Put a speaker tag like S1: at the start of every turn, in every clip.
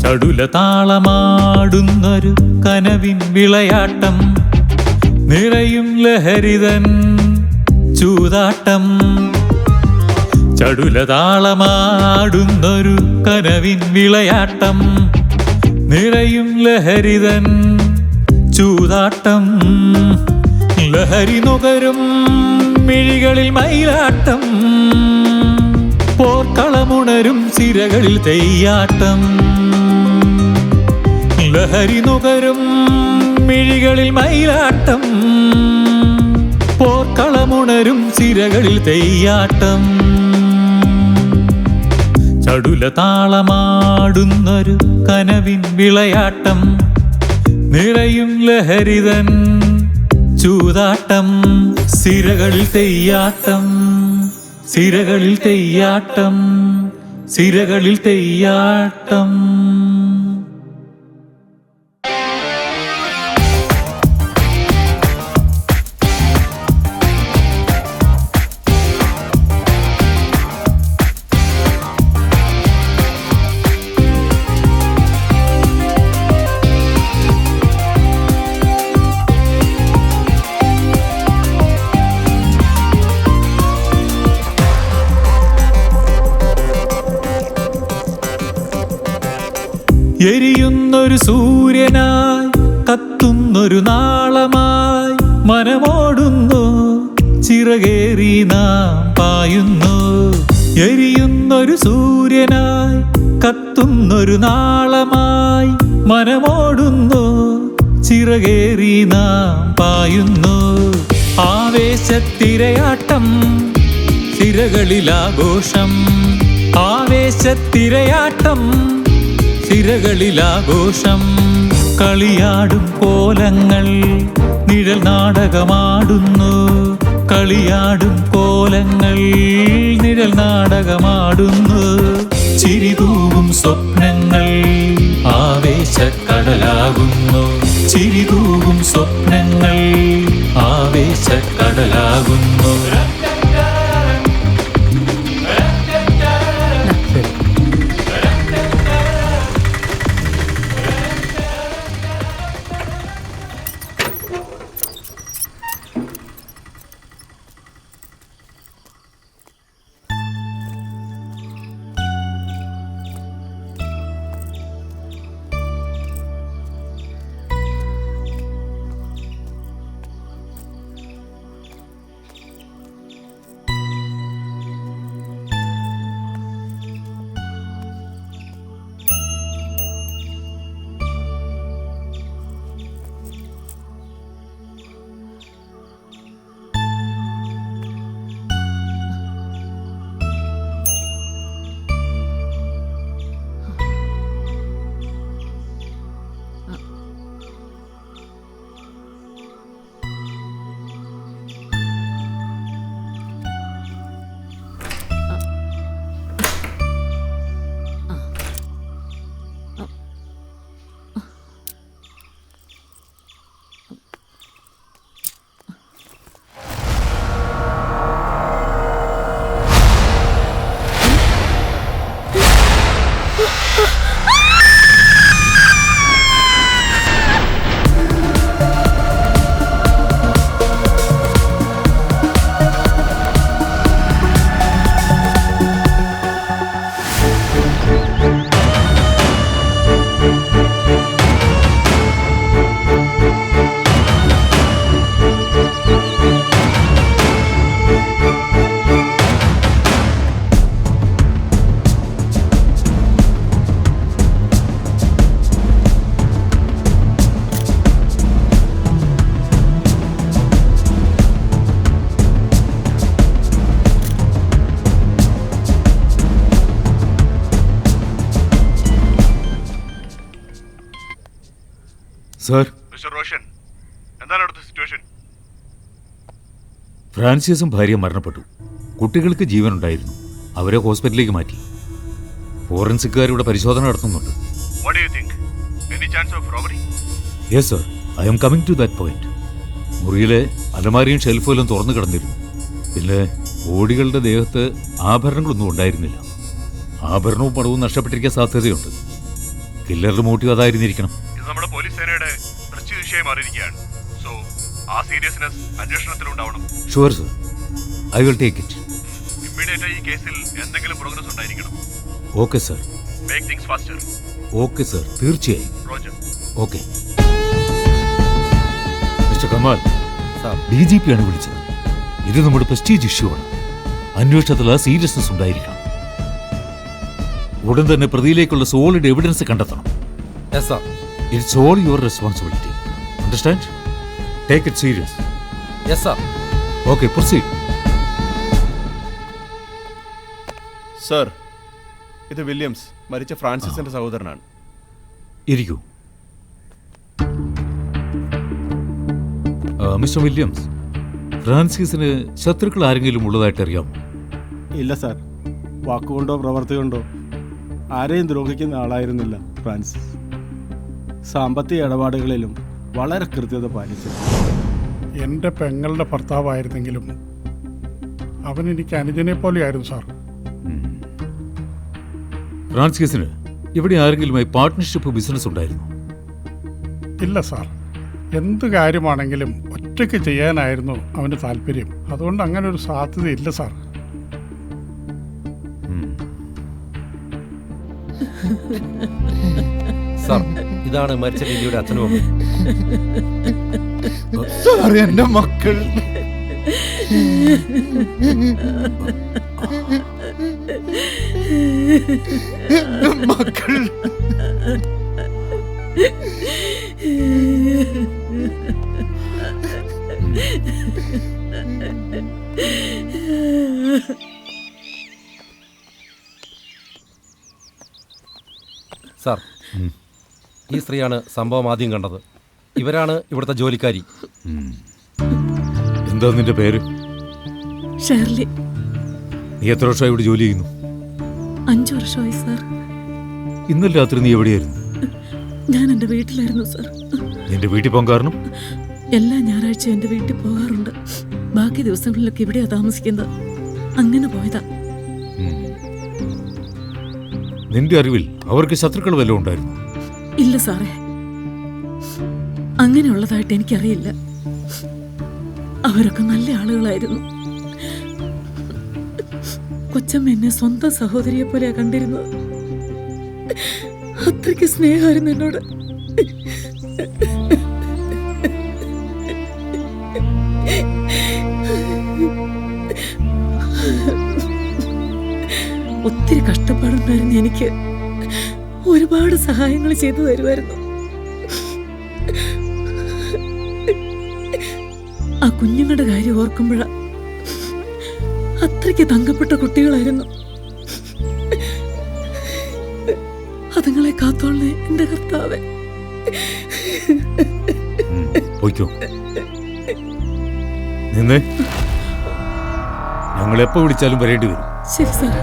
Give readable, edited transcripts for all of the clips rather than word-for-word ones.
S1: ചടുല താളമാടുന്നൊരു കനവിൻ വിളയാട്ടം, നിറയും ലഹരിതൻ ചൂതാട്ടം. ചടുല താളമാടുന്നൊരു കനവിൻ വിളയാട്ടം, നിറയും ലഹരിതൻ ചൂതാട്ടം. ലഹരി നുകരും മിഴികളിൽ മയിലാട്ടം, പോർക്കളമുണരും സിരകളിൽ തെയ്യാട്ടം. ലഹരി നുകരും മിഴികളിൽ മയിലാട്ടം, പോർക്കളമുണരും സിരകളിൽ തെയ്യാട്ടം. ചടുല താളമാടുന്നൊരു കനവിൻ വിളയാട്ടം, നിറയും ലഹരിതൻ ചൂതാട്ടം. സിരകളിൽ തെയ്യാട്ടം, സിരകളിൽ തെയ്യാട്ടം, സിരകളിൽ തെയ്യാട്ടം. എരിയുന്നൊരു സൂര്യനായി, കത്തുന്നൊരു നാളമായി മനമോടുന്നു, ചിറകേറി നാം പായുന്നു. എരിയുന്നൊരു സൂര്യനായി, കത്തുന്നൊരു നാളമായി മനമോടുന്നു, ചിറകേറി നാം പായുന്നു. ആവേശത്തിരയാട്ടം, സിരകളിലാഘോഷം. ആവേശത്തിരയാട്ടം, സിരകളിലാഘോഷം. കളിയാടും കോലങ്ങൾ നിഴൽ നാടകമാടുന്നു, കളിയാടും കോലങ്ങൾ നിഴൽ നാടകമാടുന്നു. ചിരിതൂകും സ്വപ്നങ്ങൾ ആവേശക്കടലാകുന്നു, ചിരിതൂകും സ്വപ്നങ്ങൾ ആവേശക്കടലാകുന്നു.
S2: സർ,
S3: മിസ്റ്റർ റോഷൻ, എന്താണ് അവിടുത്തെ സിറ്റുവേഷൻ?
S2: ഫ്രാൻസിസും ഭാര്യ മരണപ്പെട്ടു. കുട്ടികൾക്ക് ജീവനുണ്ടായിരുന്നു. അവരെ ഹോസ്പിറ്റലിലേക്ക് മാറ്റി. ഫോറൻസിക്കുകാർ ഇവിടെ പരിശോധന നടത്തുന്നുണ്ട്.
S3: What do you think? Any chance of robbery?
S2: Yes sir, I'm coming to that point. മുറിയിലെ അലമാരിയും ഷെൽഫുമെല്ലാം തുറന്നു കിടന്നിരുന്നു. പിന്നെ ബോഡികളുടെ ദേഹത്ത് ആഭരണങ്ങളൊന്നും ഉണ്ടായിരുന്നില്ല. ആഭരണവും പണവും നഷ്ടപ്പെട്ടിരിക്കാൻ സാധ്യതയുണ്ട്. കില്ലറുടെ മോട്ടീവ് അതായിരുന്നിരിക്കണം.
S3: ഇത് നമ്മുടെ പോലീസ് സേനയുടെ പ്രസ്റ്റീജ് വിഷയമായി മാറിയിരിക്കുകയാണ്. സോ ആ സീരിയസ്നെസ് അന്വേഷണത്തിലുണ്ടാവണം.
S2: Sure sir, I will take it.
S3: Immediate ഈ കേസിൽ എന്തെങ്കിലും പ്രോഗ്രസ് ഉണ്ടായിരിക്കണം.
S2: Okay sir.
S3: Make things faster.
S2: Okay sir, തീർച്ചയായും.
S3: Roger.
S2: Okay. Mister Kamal,
S4: sir,
S2: DGP ആണ് വിളിച്ചത്. ഇത് നമ്മുടെ പ്രസ്റ്റീജ് ഇഷ്യൂ ആണ്. അന്വേഷണത്തിൽ ആ സീരിയസ്നെസ് ഉണ്ടായിരിക്കണം. ഉടൻ തന്നെ പ്രതിയിലേക്കുള്ള സോളിഡ് എവിഡൻസ് കണ്ടെത്തണം.
S4: Yes sir.
S2: It's all your responsibility. Understand? Take it serious.
S4: Yes sir.
S2: Okay, proceed.
S5: Sir, ഇത് വില്യംസ്, മരിച്ച ഫ്രാൻസിസിന്റെ സഹോദരനാണ്.
S2: ഇരിക്കൂ. മിസ്റ്റർ വില്യംസ്, ഫ്രാൻസിസിന് ശത്രുക്കൾ ആരെങ്കിലും ഉള്ളതായിട്ട് അറിയാമോ?
S6: ഇല്ല സാർ, വാക്കുകൊണ്ടോ പ്രവർത്തി കൊണ്ടോ ആരെയും ദ്രോഹിക്കുന്ന ആളായിരുന്നില്ല ഫ്രാൻസിസ്. സാമ്പത്തിക ഇടപാടുകളിലും വളരെ കൃത്യത പാലിച്ചു.
S7: എൻ്റെ പെങ്ങളുടെ ഭർത്താവായിരുന്നെങ്കിലും അവൻ എനിക്ക് അനുജനെ പോലെയായിരുന്നു സാർ.
S2: ഫ്രാൻസിസിന് ഇവിടെ ആരെങ്കിലുമായി പാർട്ട്ണർഷിപ്പ് ബിസിനസ് ഉണ്ടായിരുന്നു?
S7: ഇല്ല സാർ, എന്ത് കാര്യമാണെങ്കിലും ഒറ്റയ്ക്ക് ചെയ്യാനായിരുന്നു അവന് താല്പര്യം. അതുകൊണ്ട് അങ്ങനെ ഒരു സാധ്യതയില്ല സാർ.
S4: സാർ, ഇതാണ് മരിച്ച ലില്ലിയുടെ അച്ഛനും അമ്മയും.
S5: സാർ, എന്റെ മക്കൾ മക്കൾ
S4: സാർ, ഈ സ്ത്രീയാണ് സംഭവം ആദ്യം കണ്ടത്. ഇവരാണ് ഇവിടുത്തെ ജോലിക്കാരി.
S2: എന്താ നിന്റെ പേര്?
S8: ഷേർലി.
S2: നീ എത്ര വർഷമായി ഇവിടെ ജോലി ചെയ്യുന്നു?
S8: 5 വർഷമായി സാർ.
S2: ഇന്നലെ രാത്രി നീ എവിടെയായിരുന്നു?
S8: ഞാൻ എൻ്റെ വീട്ടിലായിരുന്നു സാർ.
S2: നിന്റെ വീട്ടിൽ പോകാൻ കാരണം?
S8: എല്ലാ ഞായറാഴ്ചയും എൻ്റെ വീട്ടിൽ പോകാറുണ്ട്. ബാക്കി ദിവസങ്ങളിലൊക്കെ ഇവിടെയാ താമസിക്കുന്നത്. അങ്ങനെ പോയതാ.
S2: നിന്റെ അറിവിൽ അവർക്ക് ശത്രുക്കൾ വല്ലതും ഉണ്ടായിരുന്നു?
S8: ഇല്ല സാറേ, അങ്ങനെയുള്ളതായിട്ട് എനിക്കറിയില്ല. അവരൊക്കെ നല്ല ആളുകളായിരുന്നു. കൊച്ചമ്മ എന്നെ സ്വന്തം സഹോദരിയെ പോലെയാ കണ്ടിരുന്നത്. അത്രയ്ക്ക് സ്നേഹമായിരുന്നു എന്നോട്. ഒത്തിരി കഷ്ടപ്പാടുണ്ടായിരുന്നു എനിക്ക്. ഒരുപാട് സഹായങ്ങൾ ചെയ്തു തരുമായിരുന്നു. ആ കുഞ്ഞുങ്ങളുടെ കാര്യം ഓർക്കുമ്പോഴാ. അത്രയ്ക്ക് തങ്കപ്പെട്ട കുട്ടികളായിരുന്നു. അതുങ്ങളെ കാത്തോളേ എന്റെ കർത്താവേ.
S2: പോയിക്കോ. നിന്നെ ഞങ്ങൾ എപ്പോ വിളിച്ചാലും വരേണ്ടി വരും.
S8: ശരി sir.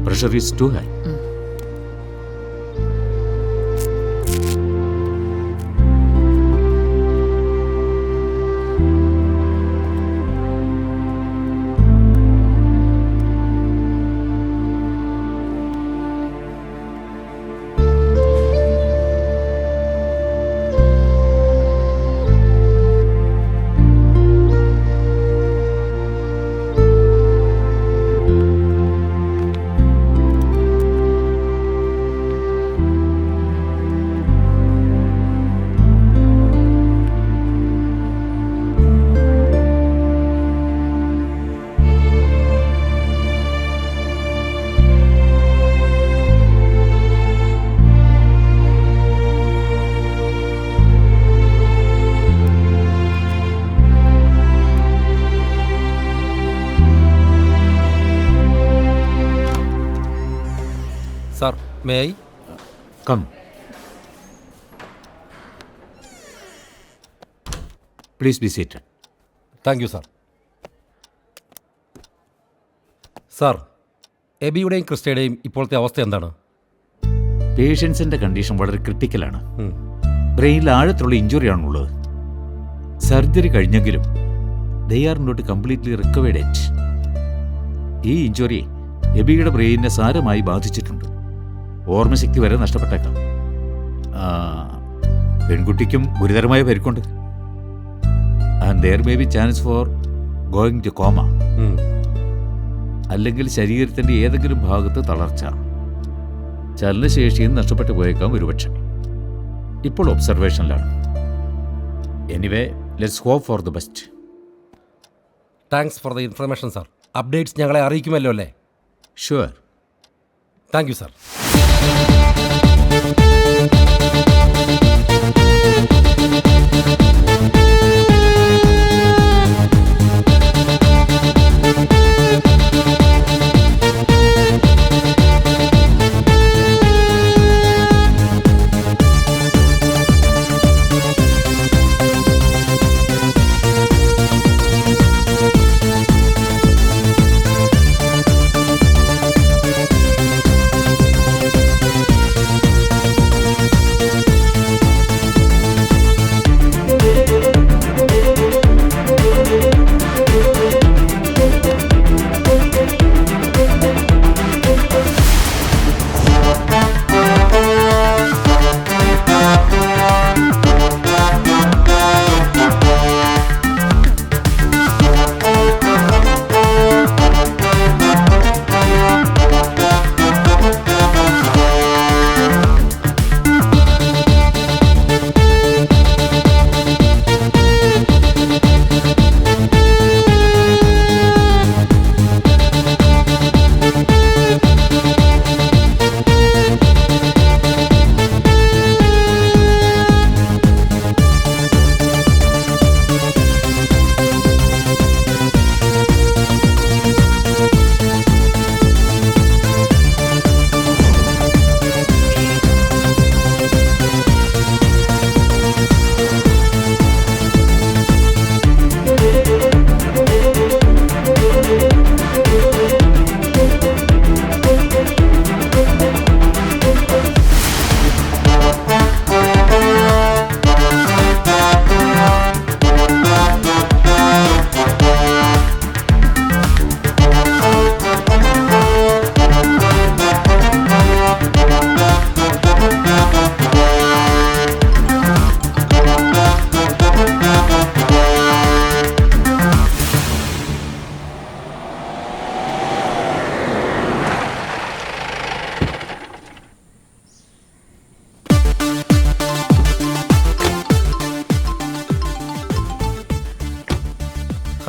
S2: Pressure is too high.
S4: Sir, may I
S2: come. Please be seated.
S4: Thank you sir. Sir, എബിയുടെയും ക്രിസ്റ്റയുടെയും ഇപ്പോഴത്തെ അവസ്ഥ എന്താണ്?
S2: പേഷ്യൻസിൻ്റെ കണ്ടീഷൻ വളരെ ക്രിട്ടിക്കലാണ്.
S4: ഉം.
S2: ബ്രെയിനിൽ ആഴത്തിലുള്ള ഇഞ്ചുറിയാണുള്ളത്. സർജറി കഴിഞ്ഞെങ്കിലും they are not completely recovered it. ഈ ഇഞ്ചുറി എബിയുടെ ബ്രെയിനിനെ സാരമായി ബാധിച്ചിട്ടുണ്ട്. ഓർമ്മശക്തി വരെ നഷ്ടപ്പെട്ടേക്കാം. പെൺകുട്ടിക്കും ഗുരുതരമായ പരിക്കുണ്ട്. And there may be chance for going to coma. അല്ലെങ്കിൽ ശരീരത്തിൻ്റെ ഏതെങ്കിലും ഭാഗത്ത് തളർച്ച, ചലനശേഷിയും നഷ്ടപ്പെട്ടു പോയേക്കാം ഒരുപക്ഷെ. ഇപ്പോൾ ഒബ്സർവേഷനിലാണ്. Anyway, let's hope for the best.
S4: Thanks for the information sir. Updates ഞങ്ങളെ അറിയിക്കുമല്ലോ അല്ലേ?
S2: Sure.
S4: Thank you sir.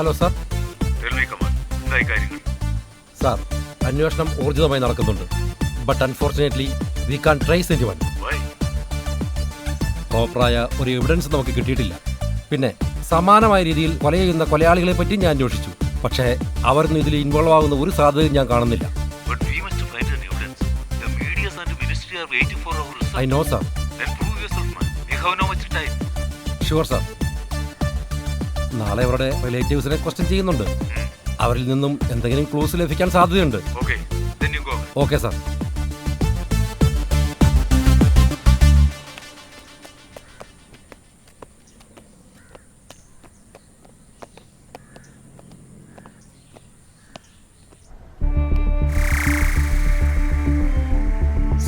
S4: Hello sir. Sir, അന്വേഷണം ഊർജിതമായി നടക്കുന്നുണ്ട്. But unfortunately we can trace anyone. പ്രോപ്പറായ ഒരു എവിഡൻസ് നമുക്ക് കിട്ടിയിട്ടില്ല. പിന്നെ സമാനമായ രീതിയിൽ കൊല ചെയ്യുന്ന കൊലയാളികളെ പറ്റി ഞാൻ അന്വേഷിച്ചു. പക്ഷേ അവരൊന്നും ഇതിൽ ഇൻവോൾവ് ആകുന്ന ഒരു സാധ്യതയും ഞാൻ കാണുന്നില്ല. I know sir. Sure sir. നാളെ അവരുടെ റിലേറ്റീവ്സിനെ ക്വസ്റ്റ്യൻ ചെയ്യുന്നുണ്ട്. അവരിൽ നിന്നും എന്തെങ്കിലും ക്ലൂസ് ലഭിക്കാൻ സാധ്യതയുണ്ട്. Okay sir.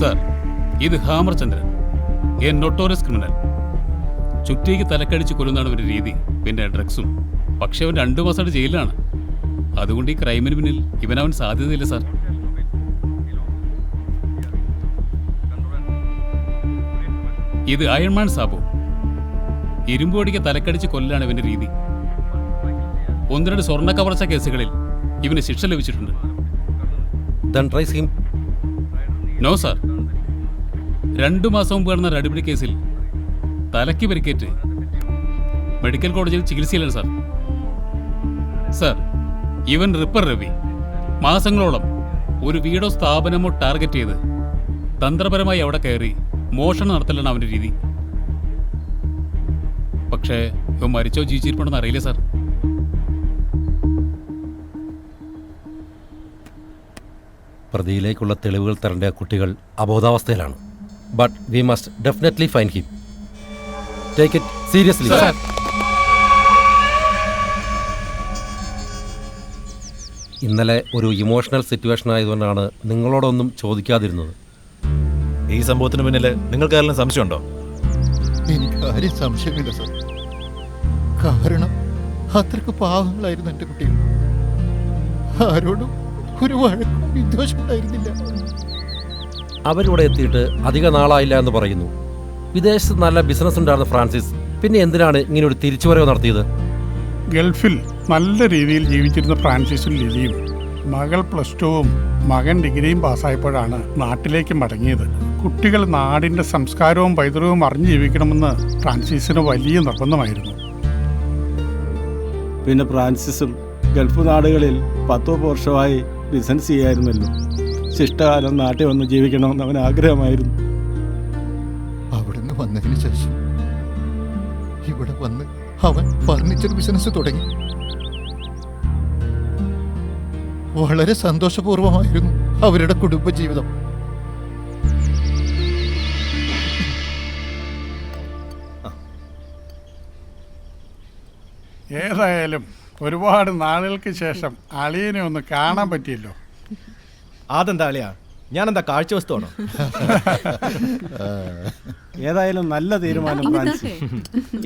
S9: സാർ, ഇത് ഹാമർചന്ദ്രൻ, എ നൊട്ടോറിയസ് ക്രിമിനൽ. ചുറ്റിക്ക് തലക്കടിച്ച് കൊല്ലുന്നതാണ് ഒരു രീതി. പിന്നെ ഡ്രഗ്സും. പക്ഷെ അവൻ 2 മാസമായിട്ട് ജയിലിലാണ്. അതുകൊണ്ട് ഈ ക്രൈമിന് പിന്നിൽ ഇവനവൻ സാധ്യതയില്ല സാർ. ഇത് അയൺമാൻ സാബു. ഇരുമ്പുപൊടിക്ക് തലക്കടിച്ച് കൊല്ലാണ് ഇവന്റെ രീതി. 1-2 സ്വർണ്ണ കവർച്ച കേസുകളിൽ ഇവന് ശിക്ഷ ലഭിച്ചിട്ടുണ്ട്. No sir. 2 മാസം മുമ്പ് നടന്ന അടിപിടി കേസിൽ തലയ്ക്ക് പരിക്കേറ്റ് മെഡിക്കൽ കോളേജിൽ ചികിത്സയിലാണ് സാർ. സാർ, ഇവൻ റിപ്പർ രവി മാസങ്ങളോളം ഒരു വീടോ സ്ഥാപനമോ ടാർഗറ്റ് ചെയ്ത് തന്ത്രപരമായി അവിടെ കയറി മോഷണം നടത്തലാണ് അവൻ്റെ രീതി. പക്ഷേ ഇപ്പം മരിച്ചോ ജീവിച്ചിരിപ്പുണ്ടെന്ന് അറിയില്ല സാർ.
S4: പ്രതിയിലേക്കുള്ള തെളിവുകൾ തരേണ്ട കുട്ടികൾ അബോധാവസ്ഥയിലാണ്. But we must definitely fine him. Take it seriously. ഇന്നലെ ഒരു ഇമോഷണൽ സിറ്റുവേഷൻ ആയതുകൊണ്ടാണ് നിങ്ങളോടൊന്നും ചോദിക്കാതിരുന്നത്.
S10: ഈ സംഭവത്തിന് പിന്നിൽ നിങ്ങൾക്ക് ആരെങ്കിലും സംശയമുണ്ടോ?
S5: എനിക്ക് ആരും സംശയമില്ല സർ. കാരണം അത്രക്ക് പാവങ്ങളായിരുന്നു എൻ്റെ കുട്ടികൾ. ആരോടും ഒരു വഴക്കും വിദ്വേഷം ഉണ്ടായിരുന്നില്ല.
S4: അവരിവിടെ എത്തിയിട്ട് അധിക നാളായില്ല എന്ന് പറയുന്നു. വിദേശത്ത് നല്ല ബിസിനസ് ഉണ്ടായിരുന്ന ഫ്രാൻസിസ് പിന്നെ എന്തിനാണ് ഇങ്ങനെ ഒരു തിരിച്ചുവരവ് നടത്തിയത്?
S7: ഗൾഫിൽ നല്ല രീതിയിൽ ജീവിച്ചിരുന്ന ഫ്രാൻസിസും ലിലിയും മകൾ +2-ഉം മകൻ ഡിഗ്രിയും പാസ്സായപ്പോഴാണ് നാട്ടിലേക്ക് മടങ്ങിയത്. കുട്ടികൾ നാടിൻ്റെ സംസ്കാരവും പൈതൃകവും അറിഞ്ഞു ജീവിക്കണമെന്ന് ഫ്രാൻസിസിന് വലിയ നിർബന്ധമായിരുന്നു.
S6: പിന്നെ ഫ്രാൻസിസും ഗൾഫ് നാടുകളിൽ 10 വർഷമായി ബിസിനസ് ചെയ്യായിരുന്നല്ലോ. ശിഷ്ടകാലം നാട്ടിൽ വന്ന് ജീവിക്കണമെന്ന് അവൻ ആഗ്രഹമായിരുന്നു.
S5: അവിടുന്ന് വന്നതിന് ശേഷം ഇവിടെ വന്ന് അവൻ ഫർണിച്ചർ ബിസിനസ് തുടങ്ങി. വളരെ സന്തോഷപൂർവമായിരുന്നു അവരുടെ കുടുംബജീവിതം.
S7: ഏതായാലും ഒരുപാട് നാളുകൾക്ക് ശേഷം അളിയനെ ഒന്ന് കാണാൻ പറ്റിയല്ലോ.
S10: അതെന്താ അളിയാ, ഞാനെന്താ കാഴ്ച വസ്തുവാണോ?
S6: ഏതായാലും നല്ല തീരുമാനം ഫ്രാൻസിസ്.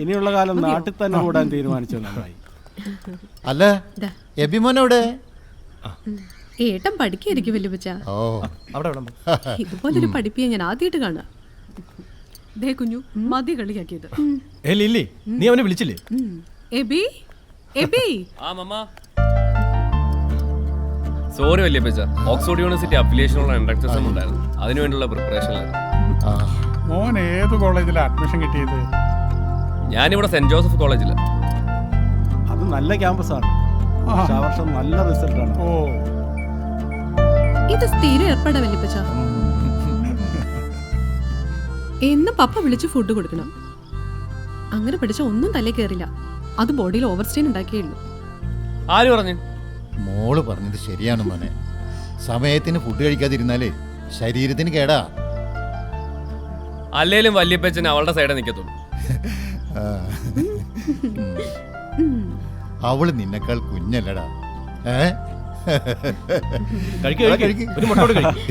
S6: ഇനിയുള്ള കാലം നാട്ടിൽ തന്നെ കൂടാൻ തീരുമാനിച്ചത് നന്നായി.
S5: അല്ല, എബിമോനോടെ
S11: ഏട്ടൻ പഠിക്കായിരിക്കും വല്യപ്പച്ച.
S10: അവിടെ
S11: ഇതുപോലൊരു പഠിപ്പിയെ ഞാൻ ആദ്യമായിട്ട് കാണുക. ദേ കുഞ്ഞു, മതി കളിയാക്കിയത്.
S10: ലില്ലി, നീ അവനെ വിളിച്ചില്ലേ?
S11: എബി, എബി.
S12: സോറി വല്യപ്പച്ച, ഓക്സ്ഫോർഡ് യൂണിവേഴ്സിറ്റി അഫിലിയേഷനുള്ള എൻട്രൻസ് എക്സാം ഉണ്ടായിരുന്നു. അതിനുവേണ്ടിയുള്ള പ്രിപ്പറേഷനിലായിരുന്നു.
S7: മോൻ ഏത് കോളേജിലാണ് അഡ്മിഷൻ കിട്ടിയത്?
S12: ഞാനിവിടെ സെന്റ് ജോസഫ് കോളേജിലാണ്.
S6: അത് നല്ല ക്യാമ്പസാണ്. ആ വർഷം നല്ല റിസൾട്ടാണ്.
S7: ഓ,
S11: ഇത് സ്ഥിരം ഏർപ്പാടാ വല്യപ്പച്ച. എന്ന് പപ്പ വിളിച്ച് ഫുഡ് കൊടുക്കണം. അങ്ങനെ പഠിച്ച ഒന്നും തലേ കയറില്ല. അത് ബോഡിയിൽ ഓവർസ്റ്റെയിൻ ഉണ്ടാക്കിയുള്ളൂ.
S12: ആര് പറഞ്ഞു?
S5: മോള് പറഞ്ഞത് ശരിയാണ് മോനെ. സമയത്തിന് ഫുഡ് കഴിക്കാതിരുന്നാലേ ശരീരത്തിന് കേടാ.
S12: അല്ലേലും വല്യപ്പച്ചൻ അവളുടെ സൈഡിൽ നിൽക്കത്തുള്ളൂ.
S5: അവള് നിന്നെക്കാൾ കുഞ്ഞല്ലടാ.
S10: ഒരു മുട്ടോട് കഴിക്കും.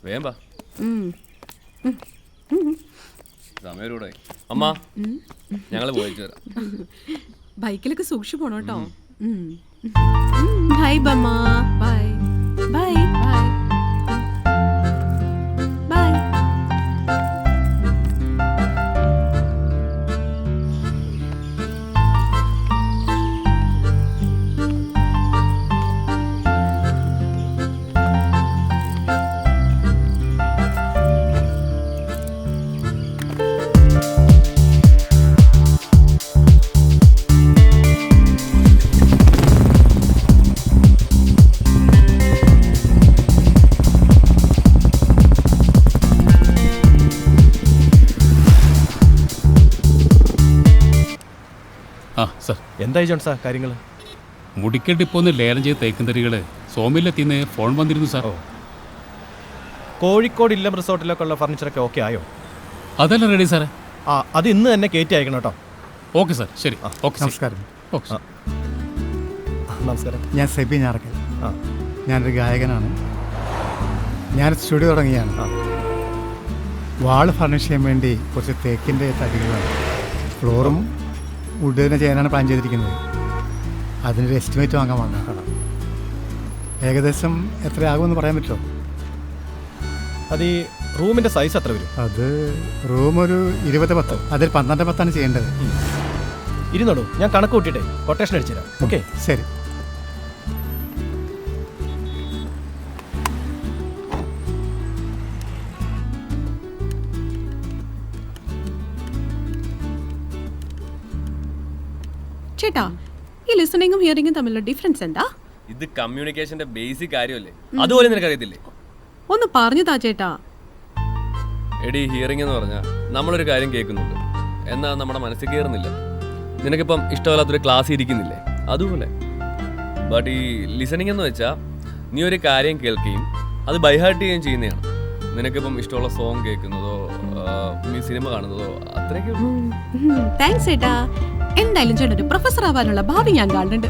S12: വേമ്പാ സമയം. അമ്മ, ഞങ്ങള് പോയിച്ചു തരാം.
S11: ബൈക്കിലൊക്കെ സൂക്ഷിച്ചു പോണോ കേട്ടോ. ബൈ ബമ്മ. Bye bye bye bye.
S9: ആ സാർ,
S10: എന്തായി ജോൺസാ കാര്യങ്ങൾ?
S9: മുടിക്കൽ ഡിപ്പോന്ന് ലേലം ചെയ്ത് തേക്കുംതരികൾ സോമിലെത്തിന്ന് ഫോൺ വന്നിരുന്നു സാർ.
S10: കോഴിക്കോട് ഇല്ലം റിസോർട്ടിലൊക്കെ ഉള്ള ഫർണിച്ചറൊക്കെ ഓക്കെ ആയോ?
S9: അതല്ല റെഡി സാറേ.
S10: അത് ഇന്ന് തന്നെ കയറ്റി അയക്കണം കേട്ടോ.
S9: ഓക്കെ സാർ, ശരി. ഓക്കെ.
S7: നമസ്കാരം.
S10: നമസ്കാരം.
S13: ഞാൻ സെബി ഞാറക്കൽ. ഞാനൊരു ഗായകനാണ്. ഞാൻ സ്റ്റുഡിയോ തുടങ്ങിയാണ്. വാള് ഫർണിഷ് ചെയ്യാൻ വേണ്ടി കുറച്ച് തേക്കിൻ്റെ തടികളാണ്. ഫ്ലോറും വുഡ് തന്നെ ചെയ്യാനാണ് പ്ലാൻ ചെയ്തിരിക്കുന്നത്. അതിനൊരു എസ്റ്റിമേറ്റ് വാങ്ങാൻ വന്നതാണ്. ഏകദേശം എത്രയാകുമെന്ന് പറയാൻ പറ്റുമോ?
S10: അത് ഈ റൂമിൻ്റെ സൈസ് എത്ര വരും?
S13: അത് റൂം ഒരു 20-10. അതിൽ 12-10 ചെയ്യേണ്ടത്.
S10: ഇരുന്നോളൂ, ഞാൻ കണക്ക് കൂട്ടിയിട്ടേ കൊട്ടേഷൻ അടിച്ചു തരാം. ഓക്കെ,
S13: ശരി.
S11: ചേട്ടാ, ഈ ലിസണിങ്ങും ഹിയറിങ്ങും തമ്മിലുള്ള ഡിഫറൻസ് എന്താ?
S12: ഇത് കമ്മ്യൂണിക്കേഷന്റെ ബേസിക് കാര്യമല്ലേ, അതുപോലെ നിനക്കറിയത്തില്ലേ?
S11: ഒന്ന് പറഞ്ഞു താ ചേട്ടാ.
S12: എടി, ഹിയറിംഗ് എന്ന് പറഞ്ഞാൽ നമ്മളൊരു കാര്യം കേൾക്കുന്നുണ്ട്, എന്നാൽ നമ്മുടെ മനസ്സിൽ കയറുന്നില്ല. നിനക്കിപ്പം ഇഷ്ടമല്ലാത്തൊരു ക്ലാസ് ഇരിക്കുന്നില്ലേ, അതുപോലെ. ബട്ട് ഈ ലിസണിങ് എന്ന് വെച്ചാൽ നീ ഒരു കാര്യം കേൾക്കുകയും അത് ബൈഹാർട്ട് ചെയ്യുകയും ചെയ്യുന്നതാണ്. നിനക്കിപ്പം ഇഷ്ടമുള്ള സോങ് കേൾക്കുന്നതോ നീ സിനിമ കാണുന്നതോ അത്രയൊക്കെ.
S11: താങ്ക്സ് ചേട്ടാ. എന്തായാലും ചേട്ടൻ ഒരു പ്രൊഫസർ ആവാനുള്ള ഭാവി ഞാൻ കാണുന്നുണ്ട്.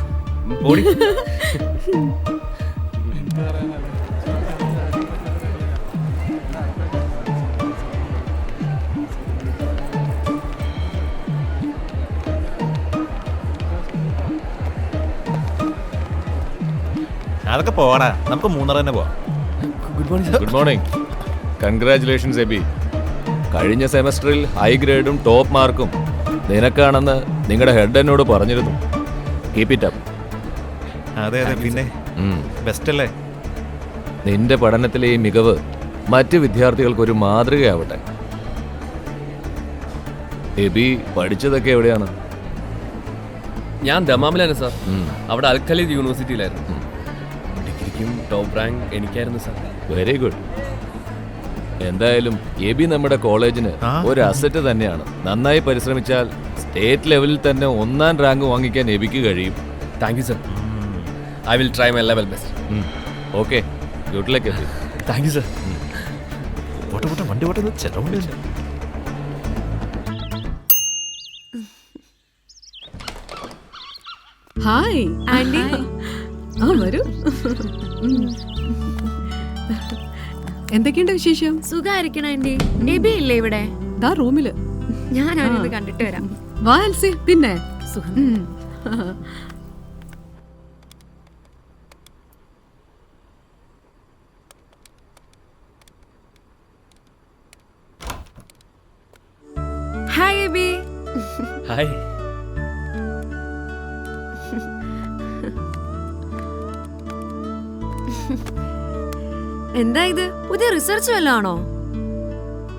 S14: അതൊക്കെ പോവാടാ, നമുക്ക് മൂന്നാർ തന്നെ പോവാം.
S15: Good morning. കൺഗ്രാറ്റുലേഷൻസ് എബി. കഴിഞ്ഞ സെമസ്റ്ററിൽ ഹൈ ഗ്രേഡും ടോപ്പ് മാർക്കും നിനക്കാണെന്ന് നിങ്ങളുടെ ഹെഡ് എന്നോട് പറഞ്ഞിരുന്നു. Keep it up.
S14: അതെ അതെ, പിന്നെ ബെസ്റ്റ് അല്ലേ?
S15: നിന്റെ പഠനത്തിലെ ഈ മികവ് മറ്റ് വിദ്യാർത്ഥികൾക്കൊരു മാതൃകയാവട്ടെ. എബി പഠിച്ചതൊക്കെ എവിടെയാണ്?
S12: ഞാൻ ദമാമിലാണ് സാർ. അവിടെ അൽ ഖലീദ് യൂണിവേഴ്സിറ്റിയിലായിരുന്നു. ഡിഗ്രിക്കും ടോപ്പ് റാങ്ക് എനിക്കായിരുന്നു സാർ.
S15: Very good. എന്തായാലും എബി നമ്മുടെ കോളേജിന് ഒരു അസറ്റ് തന്നെയാണ്. നന്നായി പരിശ്രമിച്ചാൽ സ്റ്റേറ്റ് ലെവലിൽ തന്നെ 1ാം റാങ്ക് വാങ്ങിക്കാൻ എബിക്ക് കഴിയും.
S12: Thank you sir. I will try my level best.
S15: Okay, good luck Abi.
S12: Thank you sir.
S14: വണ്ടി പോട്ടെ, ചെലവുണ്ട്.
S11: Hi Andy. ആ വരൂ. എന്തൊക്കെയുണ്ട് വിശേഷം?
S16: സുഖായിരിക്കണം ആൻഡി. എബി ഇല്ലേ ഇവിടെ?
S11: ദാ റൂമില്.
S16: ഞാൻ അവനെ കണ്ടിട്ട് വരാം.
S11: വാ എൽസി. പിന്നെ സുഖം.
S16: ഹായ് എബി.
S12: ഹായ്.
S16: എന്താ ഇത്, പുതിയ റിസർച്ച് വല്ലതും ആണോ?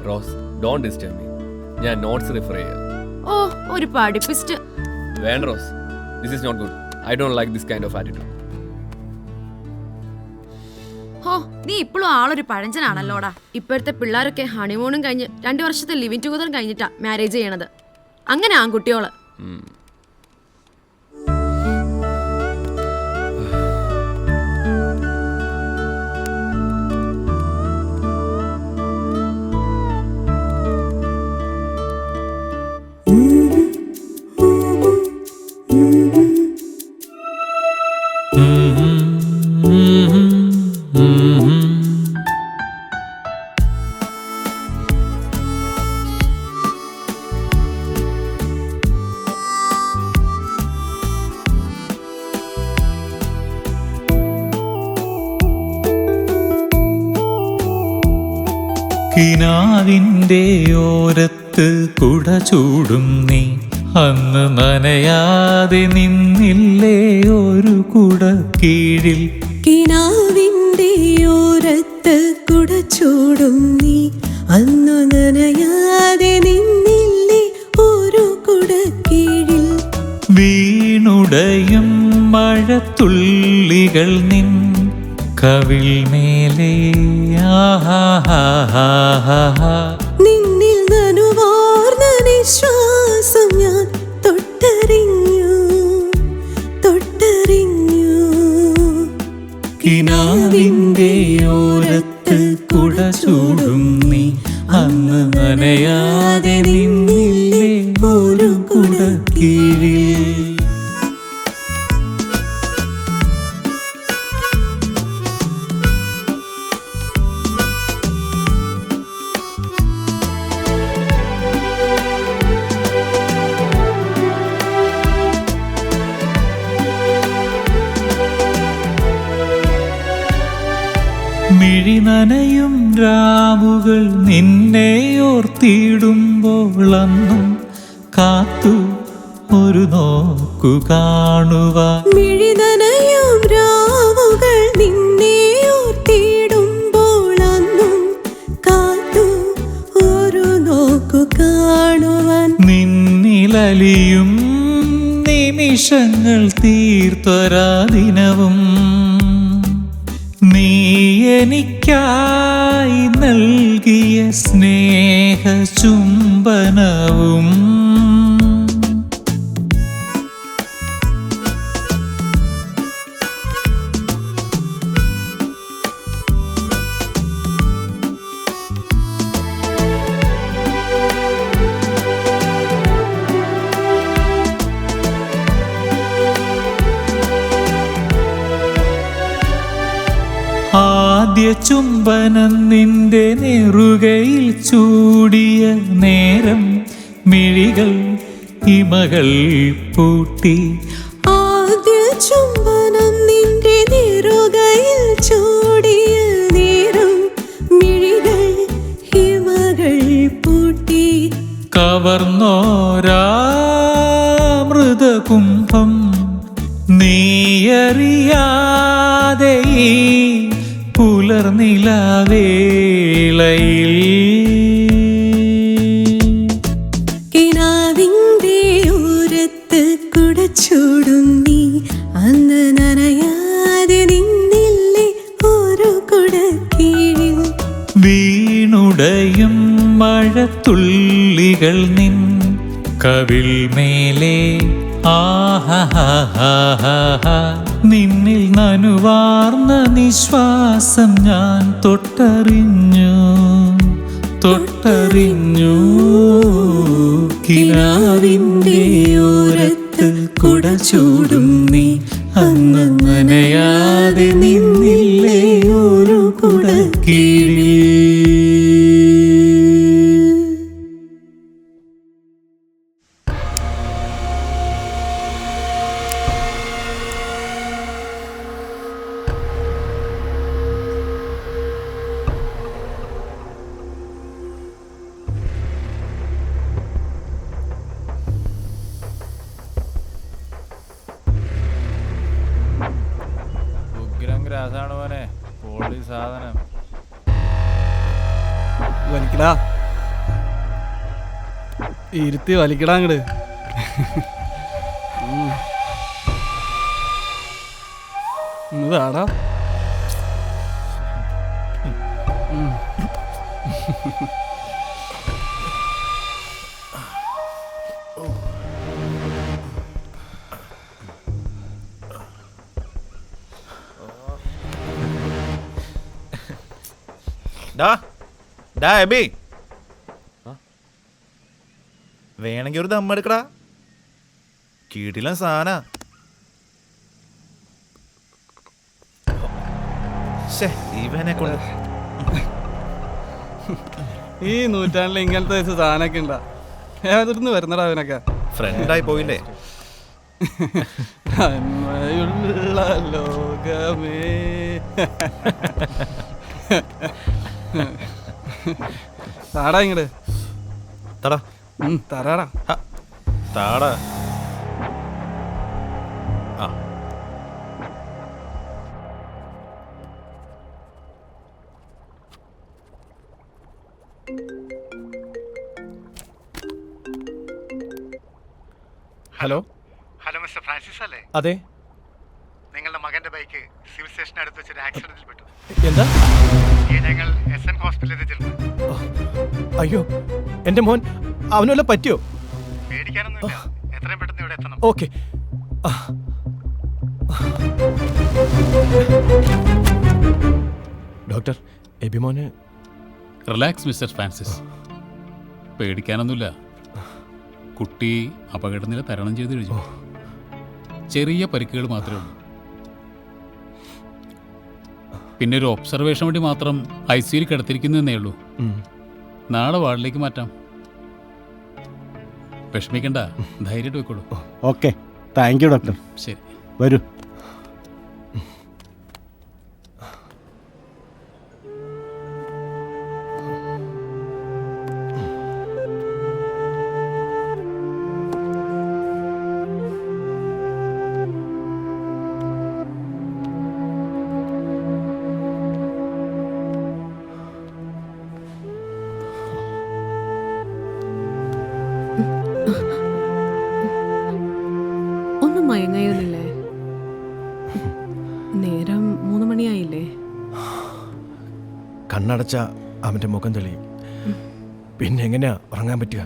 S12: Rose, don't disturb me. ഞാൻ നോട്ട്സ് റെഫർ ചെയ്യാം.
S16: ഓ, ഒരു പഠിപ്പിസ്റ്റ്.
S12: വേണ്ട Rose, this is not good. I don't like this kind of attitude.
S16: ഹോ, നീ ഇപ്പോഴും ആളൊരു പഴഞ്ചനാണല്ലോടാ. ഇപ്പോഴത്തെ പിള്ളേരൊക്കെ ഹണിമൂണും കഴിഞ്ഞ് 2 വർഷത്തെ ലിവിങ് ടുഗദറും കഴിഞ്ഞിട്ടാ മാരേജ് ചെയ്യണത്. അങ്ങനെ ആൺകുട്ടിയോള്.
S1: കിനാവിൻ്റെ ഓരത്ത് കുട ചൂടും നീ, അന്ന് നനയാതെ നിന്നില്ലേ ഒരു കുട കീഴിൽ.
S17: കിനാവിൻ്റെ ഓരത്ത് കുട ചൂടും നീ, അന്നു നനയാതെ നിന്നില്ലേ ഒരു കുട കീഴിൽ.
S1: വീണുടയും മഴത്തുള്ളികൾ നിൻ കവിൾ മേലെ.
S17: നിന്നിൽ നനുവാർന്ന നിശ്വാസം ഞാൻ തൊട്ടറിഞ്ഞു തൊട്ടറിഞ്ഞു.
S1: കിനാവിൻ്റെ ഓരത്ത് കുട ചൂടും നീ, അന്ന് നനയാതെ നിന്നില്ലേ ഒരു കുട കീഴിൽ. മിഴി നനയും രാവുകൾ നിന്നെ ഓർത്തിടുമ്പോൾ അന്നും കാത്തു ഒരു നോക്കു കാണുവാൻ.
S17: മിഴി നനയും രാവുകൾ നിന്നെ ഓർത്തിടുമ്പോൾ അന്നും കാത്തു ഒരു നോക്കു കാണുവാൻ.
S1: നിന്നിലലിയും നിമിഷങ്ങൾ തീർത്തൊരാ ദിനവും നീ എനിക്കായി നൽകിയ സ്നേഹ ചുംബനവും ആദ്യ ചുംബനം നിന്റെ നെറുകയിൽ ചൂടിയ നേരം മിഴികൾ ഇമകൾ പൂട്ടി.
S17: ആദ്യ ചുംബനം നിന്റെ നെറുകയിൽ ചൂടിയ നേരം മിഴികൾ ഇമകൾ പൂട്ടി.
S1: കവർന്നോരാമൃതകുംഭം നീയറിയാതെ ഈ പുലർനിലാവേളയിൽ
S17: കിനാവിന്റെ ഓരത്ത് കുടച്ചൂടും നീ അന്ന് നനയാതെ നിന്നില്ലേ ഒരു കുടക്കീഴിൽ.
S1: വീണുടയും മഴത്തുള്ളികൾ നിൻ കവിൾ മേലെ ആഹാഹാഹാ. നിന്നിൽ നനുവാർന്ന നിശ്വാസം ഞാൻ തൊട്ടറിഞ്ഞു തൊട്ടറിഞ്ഞു. കിനാവിൻ്റെ ഓരത്ത് കുട ചൂടും നീ അന്ന് നനയാതെ നിന്നില്ലേ ഒരു കുട കീഴിൽ.
S14: ഉഗ്രം ഗ്രാസാണ് മോനെ, പൊളി സാധനം.
S6: വലിക്കടാ, ഇരുത്തി വലിക്കടാ അങ്ങട്. ഇതാടാ
S14: എബി, വേണമെങ്കിൽ ഒരു ദമ്മെടുക്കടാ, കീടില്ല സാധന. ഇവനെ കൊണ്ട്
S6: ഈ നൂറ്റാണ്ടിൽ ഇങ്ങനത്തെ സാധനമൊക്കെ ഉണ്ടാ? ഏതിരുന്ന് വരുന്നടാ അവനൊക്കെ?
S14: ഫ്രണ്ടായി പോയില്ലേ?
S6: നന്മയുള്ള ലോകമേ. താടാ ഇങ്ങട്
S14: തടാ
S6: തരാടാ
S14: താടാ. ആ
S10: ഹലോ
S13: ഹലോ മിസ്റ്റർ ഫ്രാൻസിസ് അല്ലേ?
S10: അതെ.
S13: നിങ്ങളുടെ മകന്റെ ബൈക്ക് സിവിൽ സ്റ്റേഷന് അടുത്ത് വെച്ചൊരു ആക്സിഡന്റിൽ പെട്ടു.
S10: എന്താ?
S13: ഞങ്ങൾ SN ഹോസ്പിറ്റലിൽ ചെല്ലുന്നു.
S10: അയ്യോ, എൻ്റെ മോൻ അവനല്ല പറ്റിയോ?
S13: പേടിക്കാനൊന്നുമില്ല, എത്രയും പെട്ടെന്ന് ഇവിടെ എത്തണം.
S10: ഓക്കെ. ഡോക്ടർ, എബിമോന്
S9: റിലാക്സ് മിസ്റ്റർ ഫ്രാൻസിസ്, പേടിക്കാനൊന്നുമില്ല. കുട്ടി അപകടനില തരണം ചെയ്ത് കഴിഞ്ഞു. ചെറിയ പരിക്കുകൾ മാത്രമേ ഉള്ളൂ. പിന്നെ ഒരു ഒബ്സർവേഷൻ വേണ്ടി മാത്രം ICUയിൽ കിടത്തിരിക്കുന്നതേ ഉള്ളൂ. നാളെ വാർഡിലേക്ക് മാറ്റാം. വിഷമിക്കണ്ട, ധൈര്യമായിട്ട് പോയിക്കോളൂ.
S6: Okay, thank you doctor.
S9: ശരി,
S6: വരൂ.
S11: ഒന്നും മയങ്ങായിരുന്നില്ലേ?
S10: കണ്ണടച്ച അവൻ്റെ മുഖം തെളിയും. പിന്നെ എങ്ങനെയാ ഉറങ്ങാൻ പറ്റുക?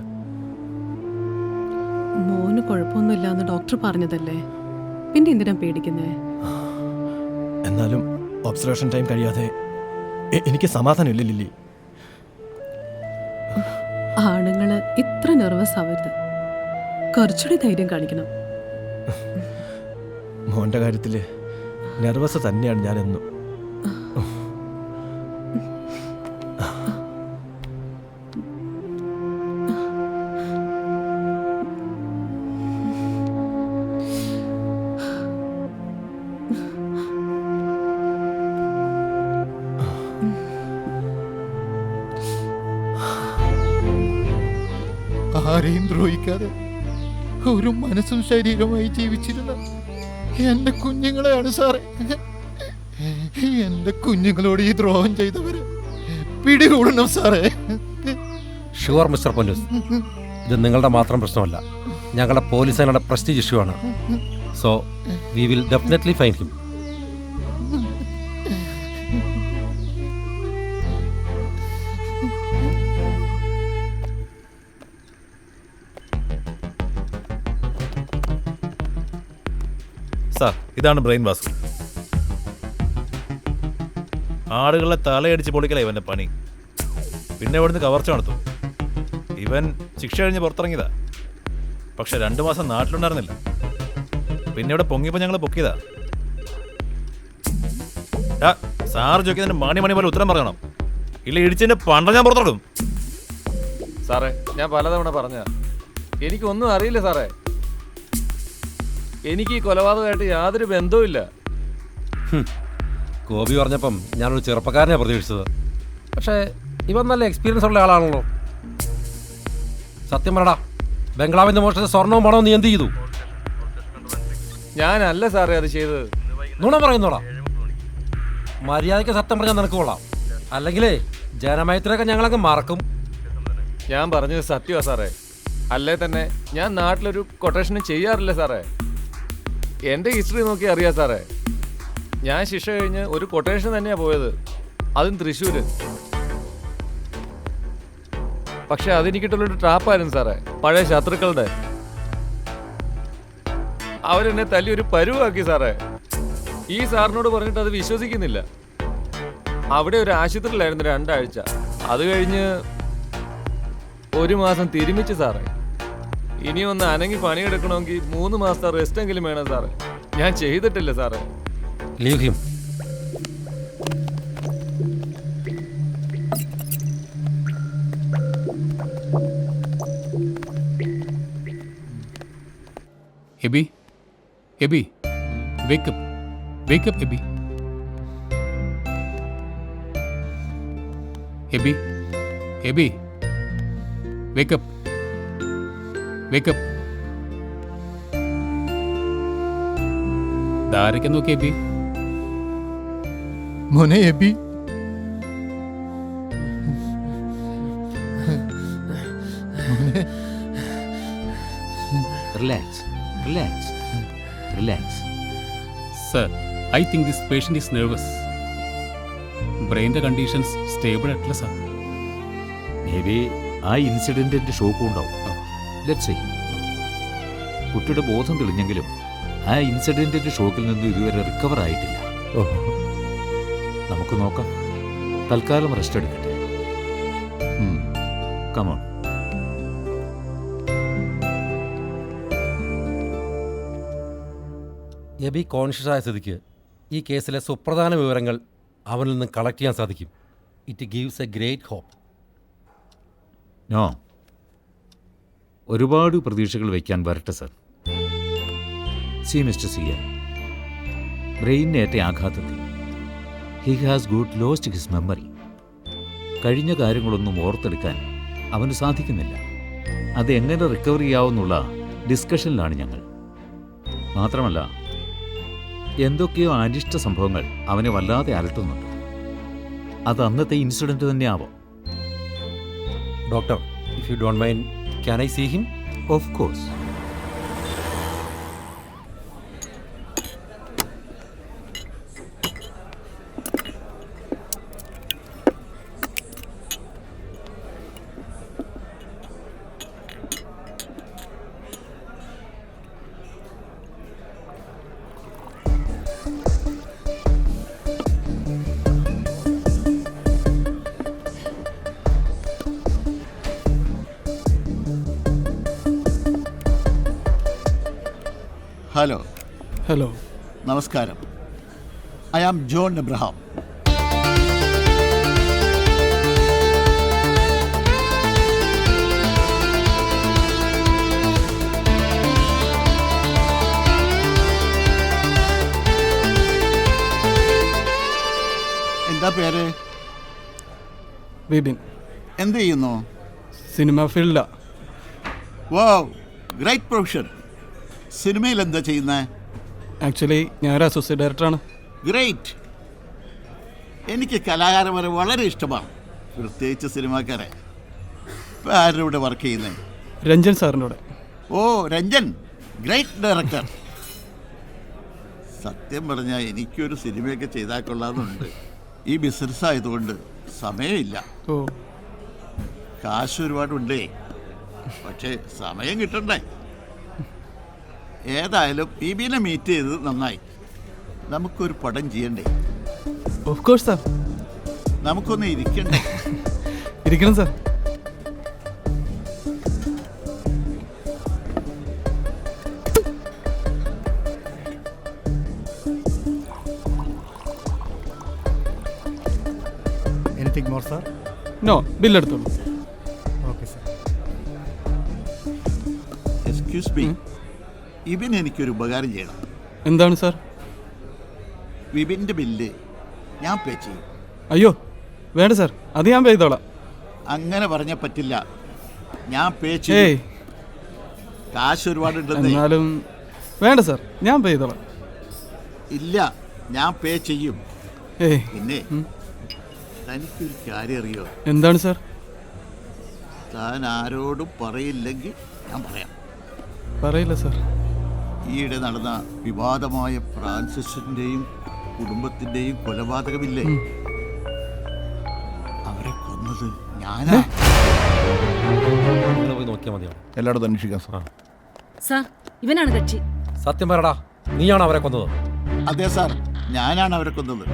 S11: മോന് കുഴപ്പമൊന്നുമില്ല എന്ന് ഡോക്ടർ പറഞ്ഞതല്ലേ, പിന്നെ എന്തിനാ പേടിക്കുന്നേ?
S10: എന്നാലും ഒബ്സർവേഷൻ ടൈം കഴിയാതെ എനിക്ക് സമാധാനമില്ല ലില്ലി.
S11: ആണുങ്ങള് ഇത്ര നെർവസ് ആവരുത്, കുറച്ചുകൂടി ധൈര്യം കാണിക്കണം.
S10: മോൻ്റെ കാര്യത്തിൽ നെർവസ് തന്നെയാണ് ഞാനെന്നും.
S5: ആരെയും ദ്രോഹിക്കാതെ ഒരു മനസ്സും ശരീരമായി ജീവിച്ചിരുന്ന എന്റെ കുഞ്ഞുങ്ങളെയാണ് സാറേ, എന്റെ കുഞ്ഞുങ്ങളോട് ഈ ദ്രോഹം ചെയ്തവര് പിടികൂടണം സാറേ.
S4: ഷുവർ മിസ്റ്റർ പൊന്നൂസ്, ഇത് നിങ്ങളുടെ മാത്രം പ്രശ്നമല്ല, ഞങ്ങളുടെ പോലീസുകാരുടെ പ്രസ്റ്റീജ് ഇഷ്യൂ ആണ്. So we will definitely find him.
S14: Sir, ഇതാണ് ബ്രെയിൻ വാസ്ക്. ആടുകളെ തലയടിച്ച് പൊളിക്കല ഇവന്റെ പണി. പിന്നെ ഇവിടുന്ന് കവർച്ച നടത്തും. ഇവൻ ശിക്ഷ കഴിഞ്ഞ് പുറത്തിറങ്ങിയതാ, പക്ഷെ 2 മാസം നാട്ടിലുണ്ടായിരുന്നില്ല. പിന്നെ ഇവിടെ പൊങ്ങിയപ്പോൾ ഞങ്ങൾ പൊക്കിയതാ. സാർ ചോദിക്കുന്നതിന് മണി പോലെ ഉത്തരം പറയണം, ഇല്ല ഇടിച്ചതിന്റെ പണ്ട ഞാൻ പുറത്തിറക്കും.
S15: സാറേ, ഞാൻ പലതവണ പറഞ്ഞ എനിക്കൊന്നും അറിയില്ല സാറേ. എനിക്ക് ഈ കൊലപാതകമായിട്ട് യാതൊരു ബന്ധവുമില്ല.
S4: ഗോപി പറഞ്ഞപ്പം ഞാനൊരു ചെറുപ്പക്കാരനെ പ്രതീക്ഷിച്ചത്. പക്ഷേ ഇവൻ നല്ല എക്സ്പീരിയൻസ് ഉള്ള ആളാണല്ലോ. സത്യം പറടാ, ബംഗ്ലാവിന്റെ മോഷണ സ്വർണവും പണവും നീ എന്ത് ചെയ്തു?
S15: ഞാനല്ല സാറേ അത് ചെയ്തത്.
S4: നുണ പറയുന്നോടാ. മര്യാദയ്ക്ക് സത്യം പറഞ്ഞാൽ നിനക്ക് കൊള്ളാം, അല്ലെങ്കിലേ ജനമയത്തിലൊക്കെ ഞങ്ങളങ്ങ് മറക്കും.
S15: ഞാൻ പറഞ്ഞത് സത്യമാ സാറേ. അല്ലേ തന്നെ ഞാൻ നാട്ടിലൊരു കൊട്ടേഷനും ചെയ്യാറില്ല സാറേ. എൻ്റെ ഹിസ്റ്ററി നോക്കി അറിയാം സാറേ. ഞാൻ ശിക്ഷ കഴിഞ്ഞ് ഒരു കൊട്ടേഷൻ തന്നെയാണ് പോയത്, അതും തൃശ്ശൂർ. പക്ഷെ അതെനിക്കിട്ടുള്ളൊരു ട്രാപ്പായിരുന്നു സാറേ, പഴയ ശത്രുക്കളുടെ. അവരെന്നെ തല്ലി ഒരു പരുവാക്കി സാറേ. ഈ സാറിനോട് പറഞ്ഞിട്ട് അത് വിശ്വസിക്കുന്നില്ല. അവിടെ ഒരു ആശുപത്രിയിലായിരുന്നു 2 ആഴ്ച. അത് കഴിഞ്ഞ് 1 മാസം തിരുമിച്ച് സാറേ. ഇനി ഒന്ന് അനങ്ങി പണിയെടുക്കണമെങ്കിൽ 3 മാസത്തെ റെസ്റ്റ് എങ്കിലും വേണം സാറേ. ഞാൻ ചെയ്തിട്ടില്ല സാറേ.
S4: Leave him.
S9: Aby, Aby, wake up, wake up Aby. Aby, Aby, wake up, wake up. ധാരയ്ക്ക് നോക്കി എബി.
S5: മോനെ Aby,
S2: Relax, relax, relax.
S9: Sir, I think this patient is nervous. ബ്രെയിൻ്റെ കണ്ടീഷൻസ് സ്റ്റേബിൾ ആയിട്ടില്ല സാർ.
S2: മേ ബി ആ ഇൻസിഡൻറ്റിൻ്റെ ഷോക്കും ഉണ്ടാവും. Let's see. കുട്ടിയുടെ ബോധം തെളിഞ്ഞെങ്കിലും ആ ഇൻസിഡൻറ്റിൻ്റെ ഷോക്കിൽ നിന്നും ഇതുവരെ റിക്കവർ ആയിട്ടില്ല. നമുക്ക് നോക്കാം. തൽക്കാലം റെസ്റ്റ് എടുക്കട്ടെ. കമോൺ.
S4: എബി കോൺഷ്യസ് ആയ സ്ഥിതിക്ക് ഈ കേസിലെ സുപ്രധാന വിവരങ്ങൾ അവനിൽ നിന്ന് കളക്ട് ചെയ്യാൻ സാധിക്കും. It gives a great hope.
S2: No, ഒരുപാട് പ്രതീക്ഷകൾ വയ്ക്കാൻ വരട്ടെ സർ. സി മിസ്റ്റർ സിയർ, ബ്രെയിനിനേറ്റ ആഘാതത്തിൽ he has good lost his memory. കഴിഞ്ഞ കാര്യങ്ങളൊന്നും ഓർത്തെടുക്കാൻ അവന് സാധിക്കുന്നില്ല. അത് എങ്ങനെ റിക്കവർ ചെയ്യാവുന്നുള്ള ഡിസ്കഷനിലാണ് ഞങ്ങൾ. മാത്രമല്ല, എന്തൊക്കെയോ അനിഷ്ട സംഭവങ്ങൾ അവനെ വല്ലാതെ അലട്ടുന്നുണ്ട്. അത് അന്നത്തെ ഇൻസിഡൻറ്റ് തന്നെ ആവാം.
S4: Doctor, if you don't mind, can I see him?
S2: Of course.
S5: Hello.
S7: Hello.
S5: നമസ്കാരം. I am John Abraham. എന്താ പേര്?
S7: ബിബിൻ.
S5: എന്ത് ചെയ്യുന്നു?
S7: സിനിമ ഫീൽഡാ.
S5: Wow, great profession. സിനിമയിൽ എന്താ ചെയ്യുന്നത്?
S7: ആക്ച്വലി ഞാനൊരു അസോസിയേറ്റ് ഡയറക്ടറാണ്.
S5: ഗ്രേറ്റ്. എനിക്ക് കലാകാരന്മാരെ വളരെ ഇഷ്ടമാണ്, പ്രത്യേകിച്ച് സിനിമാക്കാരെ. ഇപ്പോൾ ആരുടെ കൂടെ വർക്ക് ചെയ്യുന്നത്?
S7: രഞ്ജൻ സാറിൻ്റെ കൂടെ.
S5: ഓ, രഞ്ജൻ, ഗ്രേറ്റ് ഡയറക്ടർ. സത്യം പറഞ്ഞാൽ എനിക്കൊരു സിനിമയൊക്കെ ചെയ്താൽ കൊള്ളാമെന്നുണ്ട്. ഈ ബിസിനസ് ആയതുകൊണ്ട് സമയമില്ല.
S7: ഓ,
S5: കാശ് ഒരുപാടുണ്ടേ, പക്ഷേ സമയം കിട്ടണ്ടേ. ഏതായാലും ബിബിനെ മീറ്റ് ചെയ്തത് നന്നായി. നമുക്കൊരു പടം ചെയ്യണ്ടേ?
S7: Of course sir.
S5: നമുക്കൊന്ന് ഇരിക്കണ്ടേ?
S7: ഇരിക്കണം sir.
S13: Anything more sir?
S7: No, ബില്ലെടുത്തോളൂ.
S13: Okay sir.
S5: Excuse me, Vipin എനിക്കൊരു ഉപകാരം ചെയ്യണം.
S7: എന്താണ് സാർ?
S5: വിപിൻ്റെ ബില്ല് ഞാൻ പേ ചെയ്യും.
S7: അയ്യോ വേണ്ട സാർ, അത് ഞാൻ പേ ചെയ്തോളാം.
S5: അങ്ങനെ പറഞ്ഞാൽ പറ്റില്ല. ഞാൻ പേ ചെയ്യും. കാശ് ഒരുപാടുണ്ടെന്ന്.
S7: എന്നാലും വേണ്ട സാർ, ഞാൻ പേ ചെയ്തോളാം.
S5: ഇല്ല, ഞാൻ പേ ചെയ്യും.
S7: ഏയ്,
S5: പിന്നെ തനിക്കൊരു കാര്യം അറിയോ?
S7: എന്താണ് സാർ?
S5: താൻ ആരോടും പറയില്ലെങ്കിൽ ഞാൻ പറയാം.
S7: പറയില്ല സാർ.
S5: ഈയിടെ നടന്ന വിവാദമായ ഫ്രാൻസിസിൻ്റെയും കുടുംബത്തിൻ്റെയും കൊലപാതകമില്ലേ, അവരെ കൊന്നത് ഞാനാ.
S4: പോയി നോക്കിയാൽ മതിയാവും.
S14: എല്ലായിടത്തും അന്വേഷിക്കാം സാർ.
S16: സാർ, ഇവനാണ് കക്ഷി.
S4: സത്യം പറയടാ, നീയാണ് അവരെ കൊന്നത്?
S5: അതെ സാർ, ഞാനാണ് അവരെ കൊന്നത്.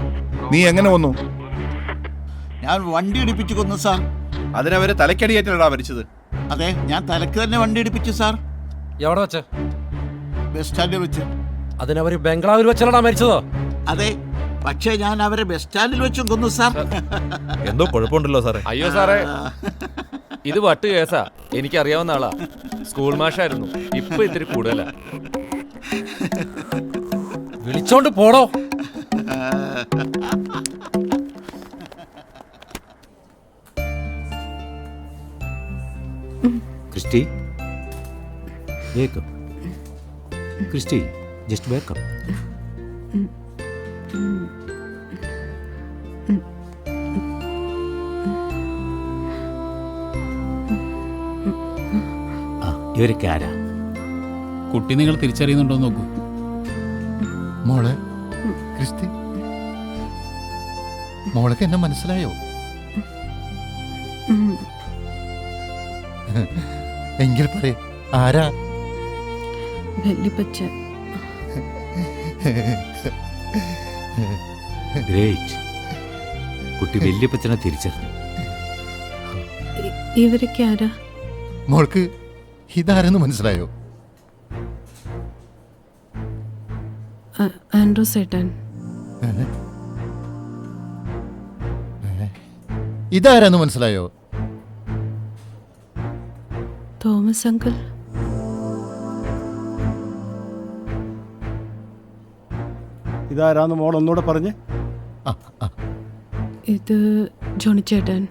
S14: നീ എങ്ങനെ കൊന്നു?
S5: ഞാൻ വണ്ടി ഇടിപ്പിച്ച് കൊന്നു സാർ.
S14: അതിനവര് തലക്കടിയേറ്റല്ലടാ മരിച്ചത്.
S5: അതെ, ഞാൻ തലക്ക് തന്നെ വണ്ടി ഇടിപ്പിച്ചു സാർ.
S4: എവിടെ വെച്ച്?
S5: ബസ് സ്റ്റാൻഡിൽ വെച്ച്.
S4: അതിനവര് ബംഗ്ലാവിൽ വെച്ചല്ലടാ മരിച്ചത്?
S5: അതെ, പക്ഷേ ഞാൻ അവരെ ബസ് സ്റ്റാൻഡിൽ വെച്ചും കൊന്നു സാർ.
S14: എന്തോ കുഴപ്പമുണ്ടല്ലോ സാറേ.
S15: അയ്യോ സാറേ, ഇത് വട്ട് കേസാ. എനിക്കറിയാവുന്ന ആളാ, സ്കൂൾ മാഷായിരുന്നു. ഇപ്പൊ ഇത്തിരി കൂടുതലാ.
S4: വിളിച്ചോണ്ട് പോടോ.
S2: Christy, wake up. Christy, just wake up. ഇവരൊക്കെ ആരാ?
S9: കുട്ടി നിങ്ങൾ തിരിച്ചറിയുന്നുണ്ടോ നോക്കൂ.
S5: മോളെ ക്രിസ്റ്റി, മോളൊക്കെ എന്നെ മനസ്സിലായോ? എങ്കിൽ പറയേ, ആരാ?
S11: വല്യപ്പച്ച.
S2: ഗ്രേറ്റ്. കുട്ടി വല്യപ്പച്ചനെ തിരിച്ചറിഞ്ഞു.
S11: ഇവരൊക്കെ ആരാ?
S5: മോൾക്ക് ഇതാരെന്ന് മനസ്സിലായോ?
S11: ആൻഡ്രൂ സേട്ടൻ.
S5: ഇതാരെന്ന് മനസ്സിലായോ?
S11: Thomas uncle.
S6: ഇതാരാന്ന് മോൾ ഒന്നുകൂടെ പറഞ്ഞേ.
S11: ഇത് ജോണി ചേട്ടൻ.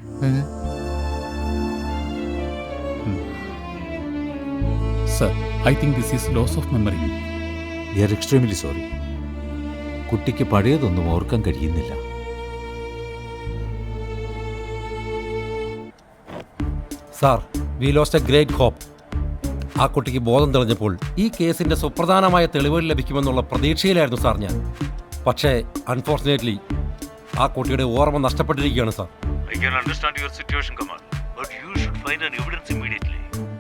S9: Sir, I think this is loss of memory.
S2: We are extremely sorry. കുട്ടിക്ക് പഴയതൊന്നും ഓർക്കാൻ കഴിയുന്നില്ല.
S4: Sir, we lost a great hope. ആ കുട്ടിക്ക് ബോധം തെളിഞ്ഞപ്പോൾ ഈ കേസിന്റെ സുപ്രധാനമായ തെളിവുകൾ ലഭിക്കുമെന്നുള്ള പ്രതീക്ഷയിലായിരുന്നു സാർ ഞാൻ. പക്ഷേ അൺഫോർച്ചുനേറ്റ്ലി ആ കുട്ടിയുടെ ഓർമ്മ നഷ്ടപ്പെട്ടിരിക്കുകയാണ് sir.
S3: I can understand your situation, Kamal, but you should find an evidence immediately.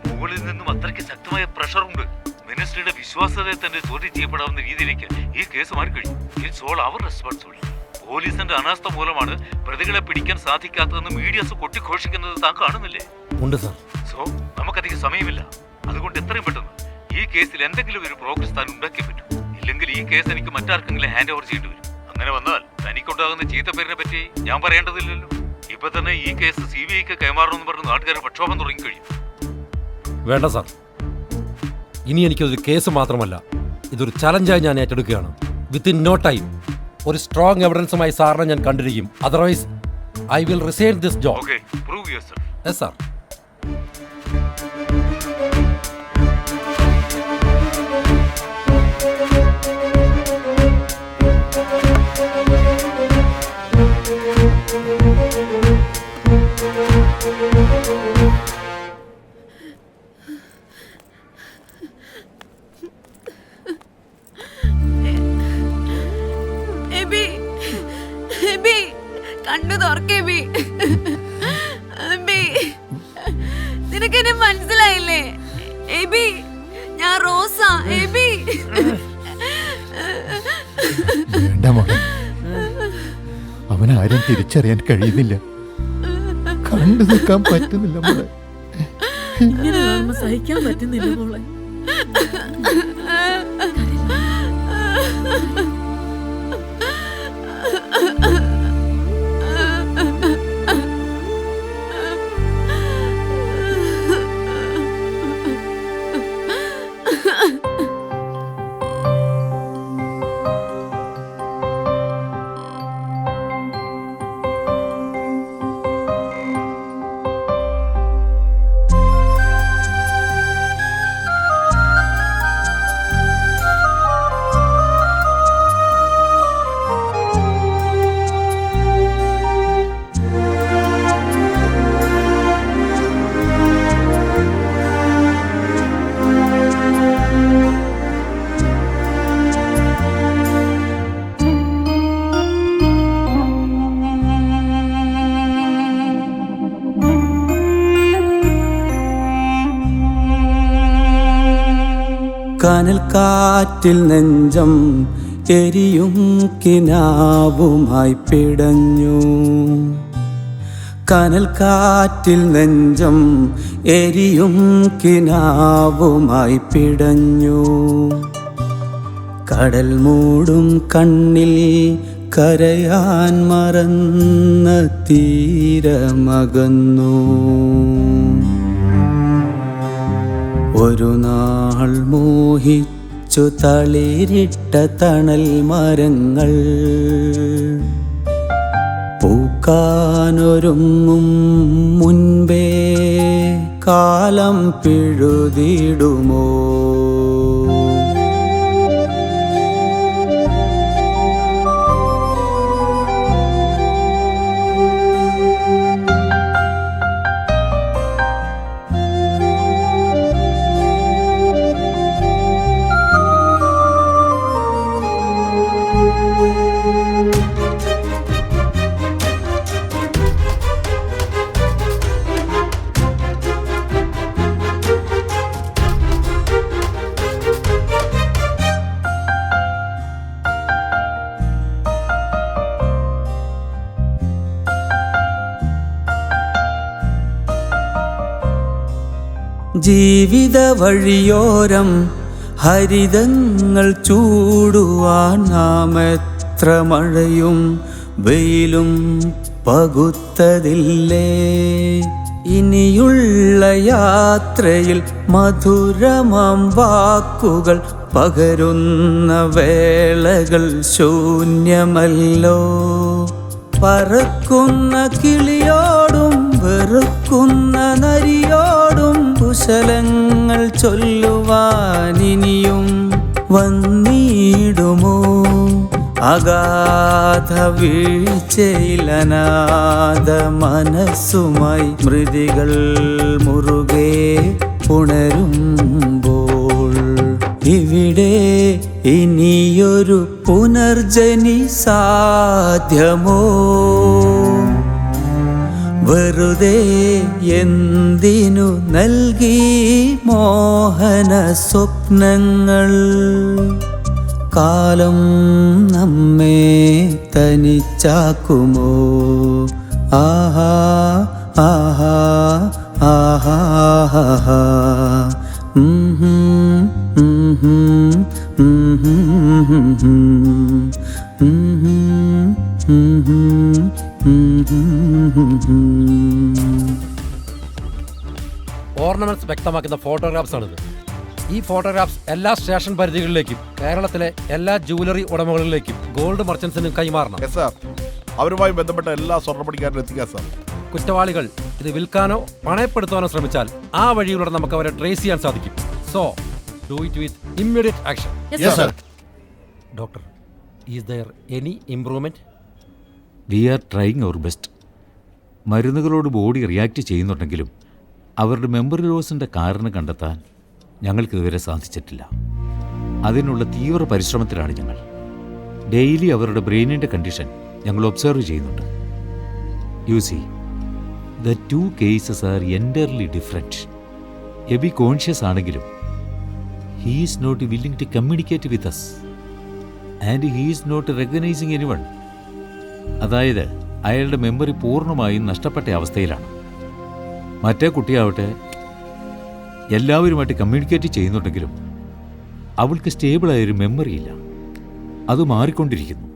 S3: മുകളിൽ നിന്നും അത്രയ്ക്ക് ശക്തമായ പ്രഷർ ഉണ്ട്. മിനിസ്റ്ററുടെ വിശ്വാസ്യതയെ തന്നെ ചോദ്യം ചെയ്യപ്പെടാവുന്ന രീതിയിലേക്ക് ഈ കേസ് മാറിക്കഴിഞ്ഞു. It's all our responsibility. പോലീസിന്റെ അനാസ്ഥ മൂലമാണ് പ്രതികളെ പിടിക്കാൻ സാധിക്കാത്തതെന്ന് മീഡിയാസ് കൊട്ടിഘോഷിക്കുന്നത് താൻ കാണുന്നില്ലേ?
S4: ഉണ്ട് സാർ.
S3: സോ നമുക്കധികം സമയമില്ല. അതുകൊണ്ട് എത്രയും പെട്ടെന്ന് ഈ ഈ കേസിൽ എന്തെങ്കിലും ഒരു പ്രോഗ്രസ് താൻ ഉണ്ടാക്കിയേ പറ്റൂ. ഇല്ലെങ്കിൽ ഈ കേസ് എനിക്ക് മറ്റാർക്കെങ്കിലും ഹാൻഡ് ഓവർ ചെയ്യേണ്ടി വരും. അങ്ങനെ വന്നാൽ തനിക്കുണ്ടാകുന്ന ചീത്തപ്പേരിനെ പറ്റി ഞാൻ പറയേണ്ടതില്ലല്ലോ. ഇപ്പൊ തന്നെ ഈ കേസ് CBIക്ക് കൈമാറണമെന്ന് പറഞ്ഞ് നാട്ടുകാരെ പ്രക്ഷോഭം തുടങ്ങിക്കഴിയും.
S4: വേണ്ട സാർ, ഇനി എനിക്കൊരു കേസ് മാത്രമല്ല, ഇതൊരു ചലഞ്ചായി ഞാൻ ഏറ്റെടുക്കുകയാണ്. വിത്തിൻ നോ ടൈം ഒരു സ്ട്രോങ് എവിഡൻസുമായി സാറിനെ ഞാൻ കണ്ടിരിക്കും. Otherwise I will resign this job.
S3: Okay, prove yourself.
S4: Yes sir.
S16: കണ്ണു തുറക്കേ. നിനക്കെന്നെ മനസ്സിലായില്ലേ? എബി, ഞാൻ റോസ. എബി,
S5: വേണ്ട മോളെ, അവനാരും തിരിച്ചറിയാൻ കഴിയുന്നില്ല. കണ്ടു നിൽക്കാൻ പറ്റുന്നില്ല മോളെ.
S8: ഇങ്ങനെ കാണുമ്പോ സഹിക്കാൻ പറ്റുന്നില്ല മോളെ.
S1: കനൽ കാറ്റിൽ നെഞ്ചം എരിയും കിനാവുമായി പിടഞ്ഞു. കനൽ കാറ്റിൽ നെഞ്ചം എരിയും കിനാവുമായി പിടഞ്ഞു. കടൽ മൂടും കണ്ണിൽ കരയാൻ മറന്ന തീരമകന്നു. ഒരു നാൾ മോഹിച്ചു തളിരിട്ട തണൽ മരങ്ങൾ പൂക്കാനൊരുങ്ങും മുൻപേ കാലം പിഴുതിടുമോ? ജീവിത വഴിയോരം ഹരിതങ്ങൾ ചൂടുവാൻ നാം എത്ര മഴയും വെയിലും പകുത്തതില്ലേ? ഇനിയുള്ള യാത്രയിൽ മധുരമാം വാക്കുകൾ പകരുന്ന വേളകൾ ശൂന്യമല്ലോ. പറക്കുന്ന കിളിയോടും വെറുക്കുന്ന നരിയോടും കുശലങ്ങൾ ചൊല്ലുവാനിനിയും വന്നിടുമോ? അഗാധ വീഴ്ചയിലനാഥ മനസ്സുമായി മൃതികൾ മുറുകെ പുണരുമ്പോൾ ഇവിടെ ഇനിയൊരു പുനർജനി സാധ്യമോ? വെറുതെ എന്തിനു നൽകി മോഹന സ്വപ്നങ്ങൾ? കാലം നമ്മെ തനിച്ചാക്കുമോ? ആഹാ ആഹാ ആഹാ ആഹാ.
S4: ഓർണമെന്റ്സ് വ്യക്തമാക്കുന്ന ഫോട്ടോഗ്രാഫ്സ് ആണിത്. ഈ ഫോട്ടോഗ്രാഫ്സ് എല്ലാ സ്റ്റേഷൻ പരിധികളിലേക്കും കേരളത്തിലെ എല്ലാ ജുവലറി ഉടമകളിലേക്കും ഗോൾഡ് മർച്ചന്റ്സിനും കൈമാറണം.
S18: അവരുമായി ബന്ധപ്പെട്ട എല്ലാ സ്വർണ്ണപ്പണിക്കാരും എത്തിക്കാം സാർ.
S4: കുറ്റവാളികൾ ഇത് വിൽക്കാനോ പണയപ്പെടുത്താനോ ശ്രമിച്ചാൽ ആ വഴിയിലൂടെ നമുക്ക് അവരെ ട്രേസ് ചെയ്യാൻ സാധിക്കും. So do it with immediate action. Doctor, is there any improvement?
S2: We are trying our best. മരുന്നുകളോട് ബോഡി റിയാക്ട് ചെയ്യുന്നുണ്ടെങ്കിലും അവരുടെ മെമ്മറി ലോസിൻ്റെ കാരണം കണ്ടെത്താൻ ഞങ്ങൾക്കിതുവരെ സാധിച്ചിട്ടില്ല. അതിനുള്ള തീവ്ര പരിശ്രമത്തിലാണ് ഞങ്ങൾ. ഡെയിലി അവരുടെ ബ്രെയിനിൻ്റെ കണ്ടീഷൻ ഞങ്ങൾ ഒബ്സർവ് ചെയ്യുന്നുണ്ട്. You see, the two cases are entirely different. Aby conscious ആണെങ്കിലും he is not willing to communicate with us and he is not recognising anyone. അതായത് അയാളുടെ മെമ്മറി പൂർണ്ണമായും നഷ്ടപ്പെട്ട അവസ്ഥയിലാണ്. മറ്റേ കുട്ടിയാവട്ടെ എല്ലാവരുമായിട്ട് കമ്മ്യൂണിക്കേറ്റ് ചെയ്യുന്നുണ്ടെങ്കിലും അവൾക്ക് സ്റ്റേബിളായൊരു മെമ്മറി ഇല്ല. അത് മാറിക്കൊണ്ടിരിക്കുന്നു.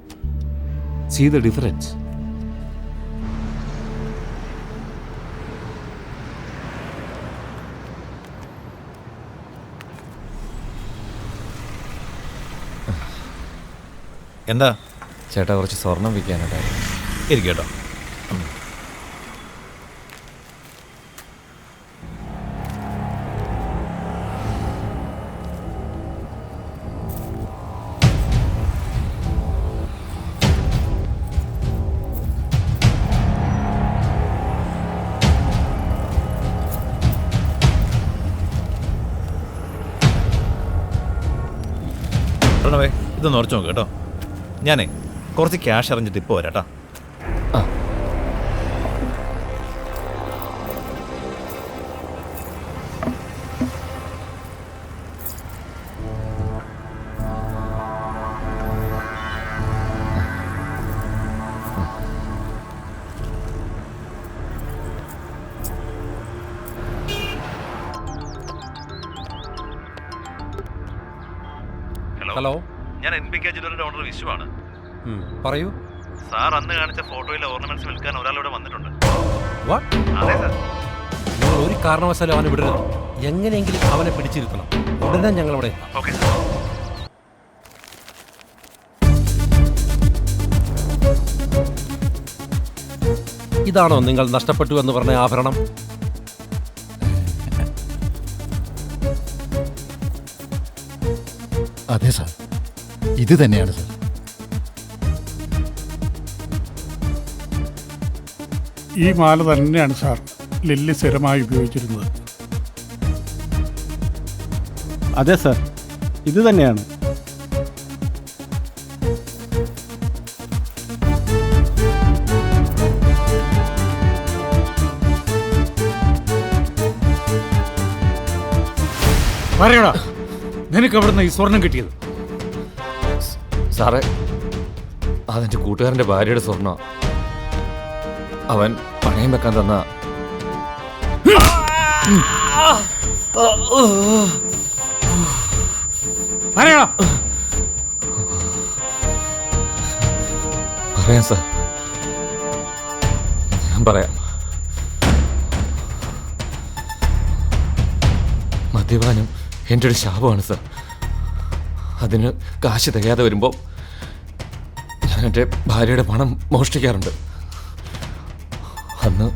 S2: See the difference.
S14: എന്താ
S15: ചേട്ടാ, കുറച്ച് സ്വർണം വിൽക്കാനായിട്ടായിരുന്നു.
S14: ഇരിക്കട്ടോ. പ്രണവേ, ഇതൊന്ന് ഉറച്ചു നോക്ക് കേട്ടോ. ഞാനേ കുറച്ച് ക്യാഷ് അറിഞ്ഞിട്ട് ഇപ്പോൾ വരാം കേട്ടോ.
S4: ഹലോ,
S14: ഞാൻ NBK ജ്വല്ലറിയുടെ ഓണർ വിശുവാണ്.
S4: പറയൂ
S14: സാർ അന്ന് കാണിച്ച ഫോട്ടോയിലെ ഓർണമെന്റ്സ് വിൽക്കാൻ ഒരാളിവിടെ വന്നിട്ടുണ്ട്.
S4: അതെ സാർ. നിങ്ങൾ ഒരു കാരണവശാലും അവനെ വിടരുത്. എങ്ങനെയെങ്കിലും അവനെ പിടിച്ചിരുത്തണം. ഉടനെ ഞങ്ങളവിടെ എത്താം. ഇതാണോ നിങ്ങൾ നഷ്ടപ്പെട്ടു എന്ന് പറഞ്ഞ ആഭരണം?
S5: അതെ സാർ, ഇത് തന്നെയാണ് സാർ.
S7: ഈ മാല തന്നെയാണ് സാർ ലില്ലി സ്ഥിരമായി ഉപയോഗിച്ചിരുന്നത്.
S6: അതെ സാർ, ഇത് തന്നെയാണ്.
S2: പറയടാ, നിനക്ക് എവിടുന്ന ഈ സ്വർണം കിട്ടിയത്?
S15: സാറേ, അതെൻ്റെ കൂട്ടുകാരൻ്റെ ഭാര്യയുടെ സ്വർണ്ണം. അവൻ പണയം വെക്കാൻ തന്ന.
S2: പറയടാ.
S15: പറയാം സാർ, ഞാൻ പറയാം. മദ്യപാനം എൻ്റെ ഒരു ശാപമാണ് സാർ. അതിന് കാശ് തികയാതെ വരുമ്പോൾ ഞാൻ എൻ്റെ ഭാര്യയുടെ പണം മോഷ്ടിക്കാറുണ്ട്. അന്ന്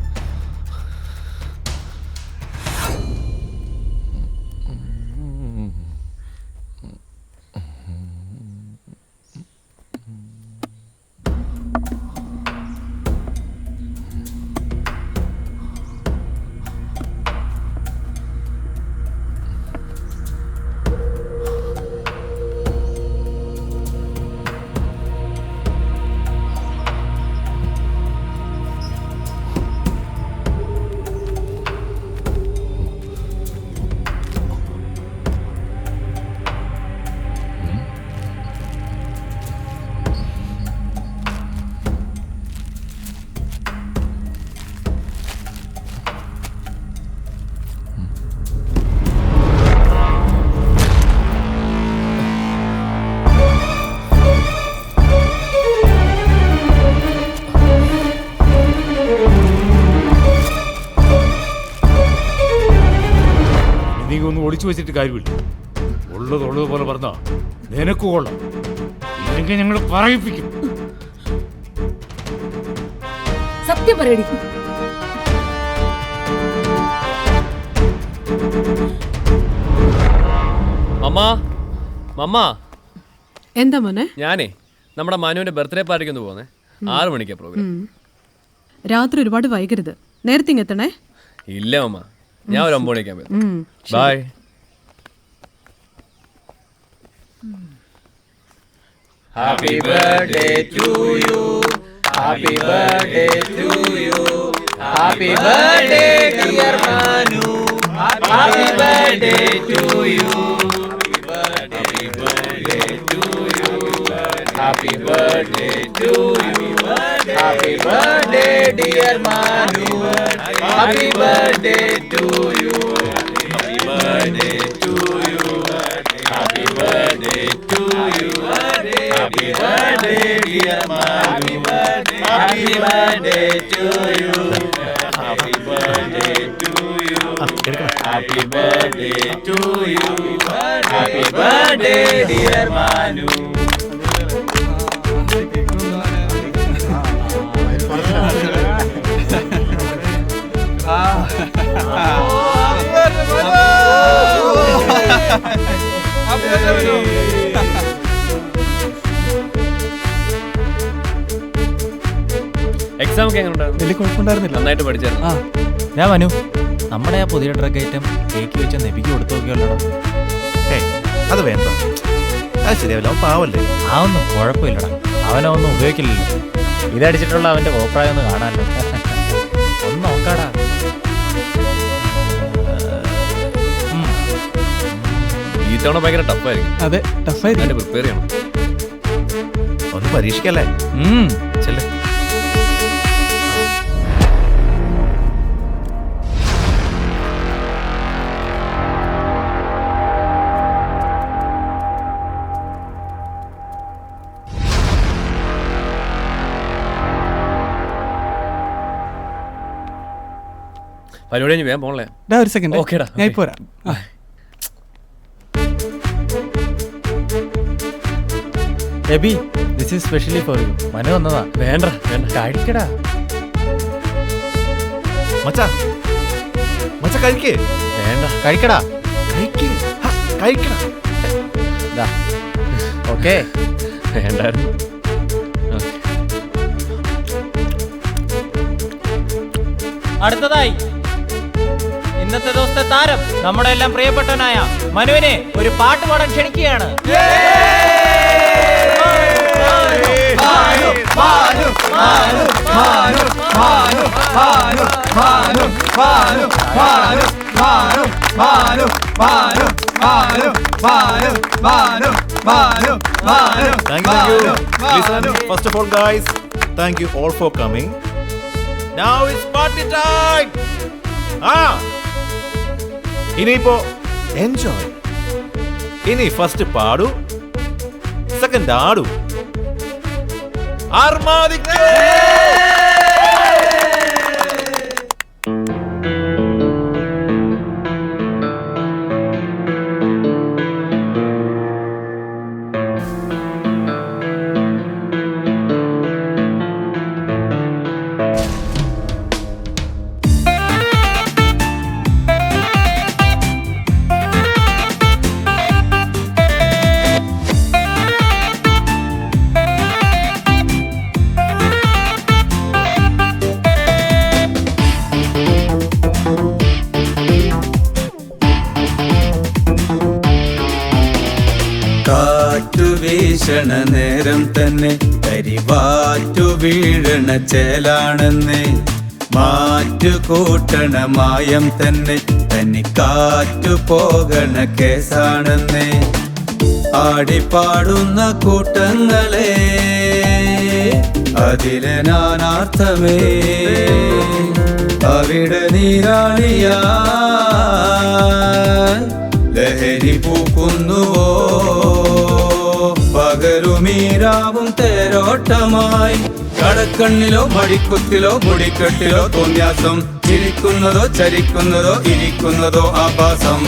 S2: വെച്ചിട്ട് കാര്യമില്ല. ഉള്ളതുപോലെ പറഞ്ഞാ നിനക്ക് കൊള്ളാം, ഇല്ലെങ്കിൽ ഞങ്ങൾ പറയിപ്പിക്കും.
S8: സത്യം പറയടി.
S12: മമ്മ
S11: എന്താ മോനെ?
S12: ഞാനേ നമ്മുടെ മനുവിന്റെ ബർത്ത്ഡേ പാർട്ടിക്ക് ഒന്ന് പോകുന്നേ. 6 മണിക്കാ പ്രോഗ്രാം.
S11: രാത്രി ഒരുപാട് വൈകരുത്, നേരത്തെ എത്തണേ.
S12: ഇല്ല മമ്മ, ഞാൻ ഒരു 9 മണിക്കാൻ വരും. By.
S1: Happy birthday to you. Happy birthday to you. Happy birthday dear Manu. Happy birthday to you. Happy birthday to you. Happy birthday to you. Happy birthday dear Manu. Happy birthday to you. Happy birthday to you. Happy birthday to you. Happy birthday dear Manu. Happy birthday to you. Happy birthday to you. Happy birthday to you. Happy birthday dear Manu.
S12: Exam ഒക്കെ എങ്ങനെയുണ്ടായിരുന്നു?
S14: വലിയ കുഴപ്പമുണ്ടായിരുന്നില്ല.
S12: നന്നായിട്ട് പഠിച്ചായിരുന്നു.
S14: ഞാൻ മനു, നമ്മുടെ ആ പുതിയ drug item cake വെച്ച നെബിക്ക് കൊടുത്തു നോക്കിയല്ലോടാ.
S18: അത് വേണ്ട, അത് ശരിയാവില്ല. അവൻ പാവല്ലേ.
S14: ആ ഒന്നും കുഴപ്പമില്ലടാ, അവനൊന്നും ഉപയോഗിക്കില്ലല്ലോ. ഇതടിച്ചിട്ടുള്ള അവന്റെ കോപ്രായം ഒന്ന് കാണാമല്ലോ. ഒന്ന് നോക്കാടാ.
S12: ഈ തവണ ഭയങ്കര ടഫായിരിക്കും.
S14: അതെ, ടഫായിരിക്കും.
S12: പ്രിപ്പയർ ചെയ്യണം.
S18: ഒന്ന് പരീക്ഷിക്കല്ലേ. ചെല്ലേ.
S12: പരിപാടി കഴിഞ്ഞ് വേഗം പോകണല്ലേ?
S14: ഒരു സെക്കൻഡ്.
S12: ഓക്കേടാ,
S14: ഞാൻ പോരാ. Abi, this is specially for you. Manu വന്നതാ.
S12: വേണ്ട
S14: കഴിക്കടാ.
S18: മച്ചാ കഴിക്കേ.
S14: വേണ്ട, കഴിക്കടാ.
S18: കഴിക്കടാ.
S14: ഓക്കെ.
S12: വേണ്ടായിരുന്നു.
S14: അടുത്തതായി ഇന്നത്തെ ദിവസത്തെ താരം നമ്മുടെ എല്ലാം പ്രിയപ്പെട്ടവനായ മനുവിനെ ഒരു പാട്ട് പാടാൻ ക്ഷണിക്കുകയാണ്.
S18: Thank you. Listen, first of all, guys, thank you all for coming. Now it's party time. ഇനിയിപ്പോ എൻജോയ്. ഇനി ഫസ്റ്റ് പാടൂ, സെക്കൻഡ് ആടൂ. ആർമാദിക്കേ.
S1: വീശണ നേരം തന്നെ കരിവാറ്റു വീഴണ ചേലാണെന്ന്, മാറ്റു കൂട്ടണ മായം തന്നെ തനിക്കാറ്റു പോകണ കേസാണെന്ന്. ആടിപ്പാടുന്ന കൂട്ടങ്ങളെ അതിലെ നാനാർത്ഥമേ അവിടെ നീരാളിയാ ലഹരി പൂക്കുന്നുവോ. പകരുമീരാവും തേരോട്ടമായി കടക്കണ്ണിലോ മടിക്കുത്തിലോ മുടിക്കെട്ടിലോ തോന്യാസം, ചിരിക്കുന്നതോ ചരിക്കുന്നതോ ഇരിക്കുന്നതോ ആഭാസം.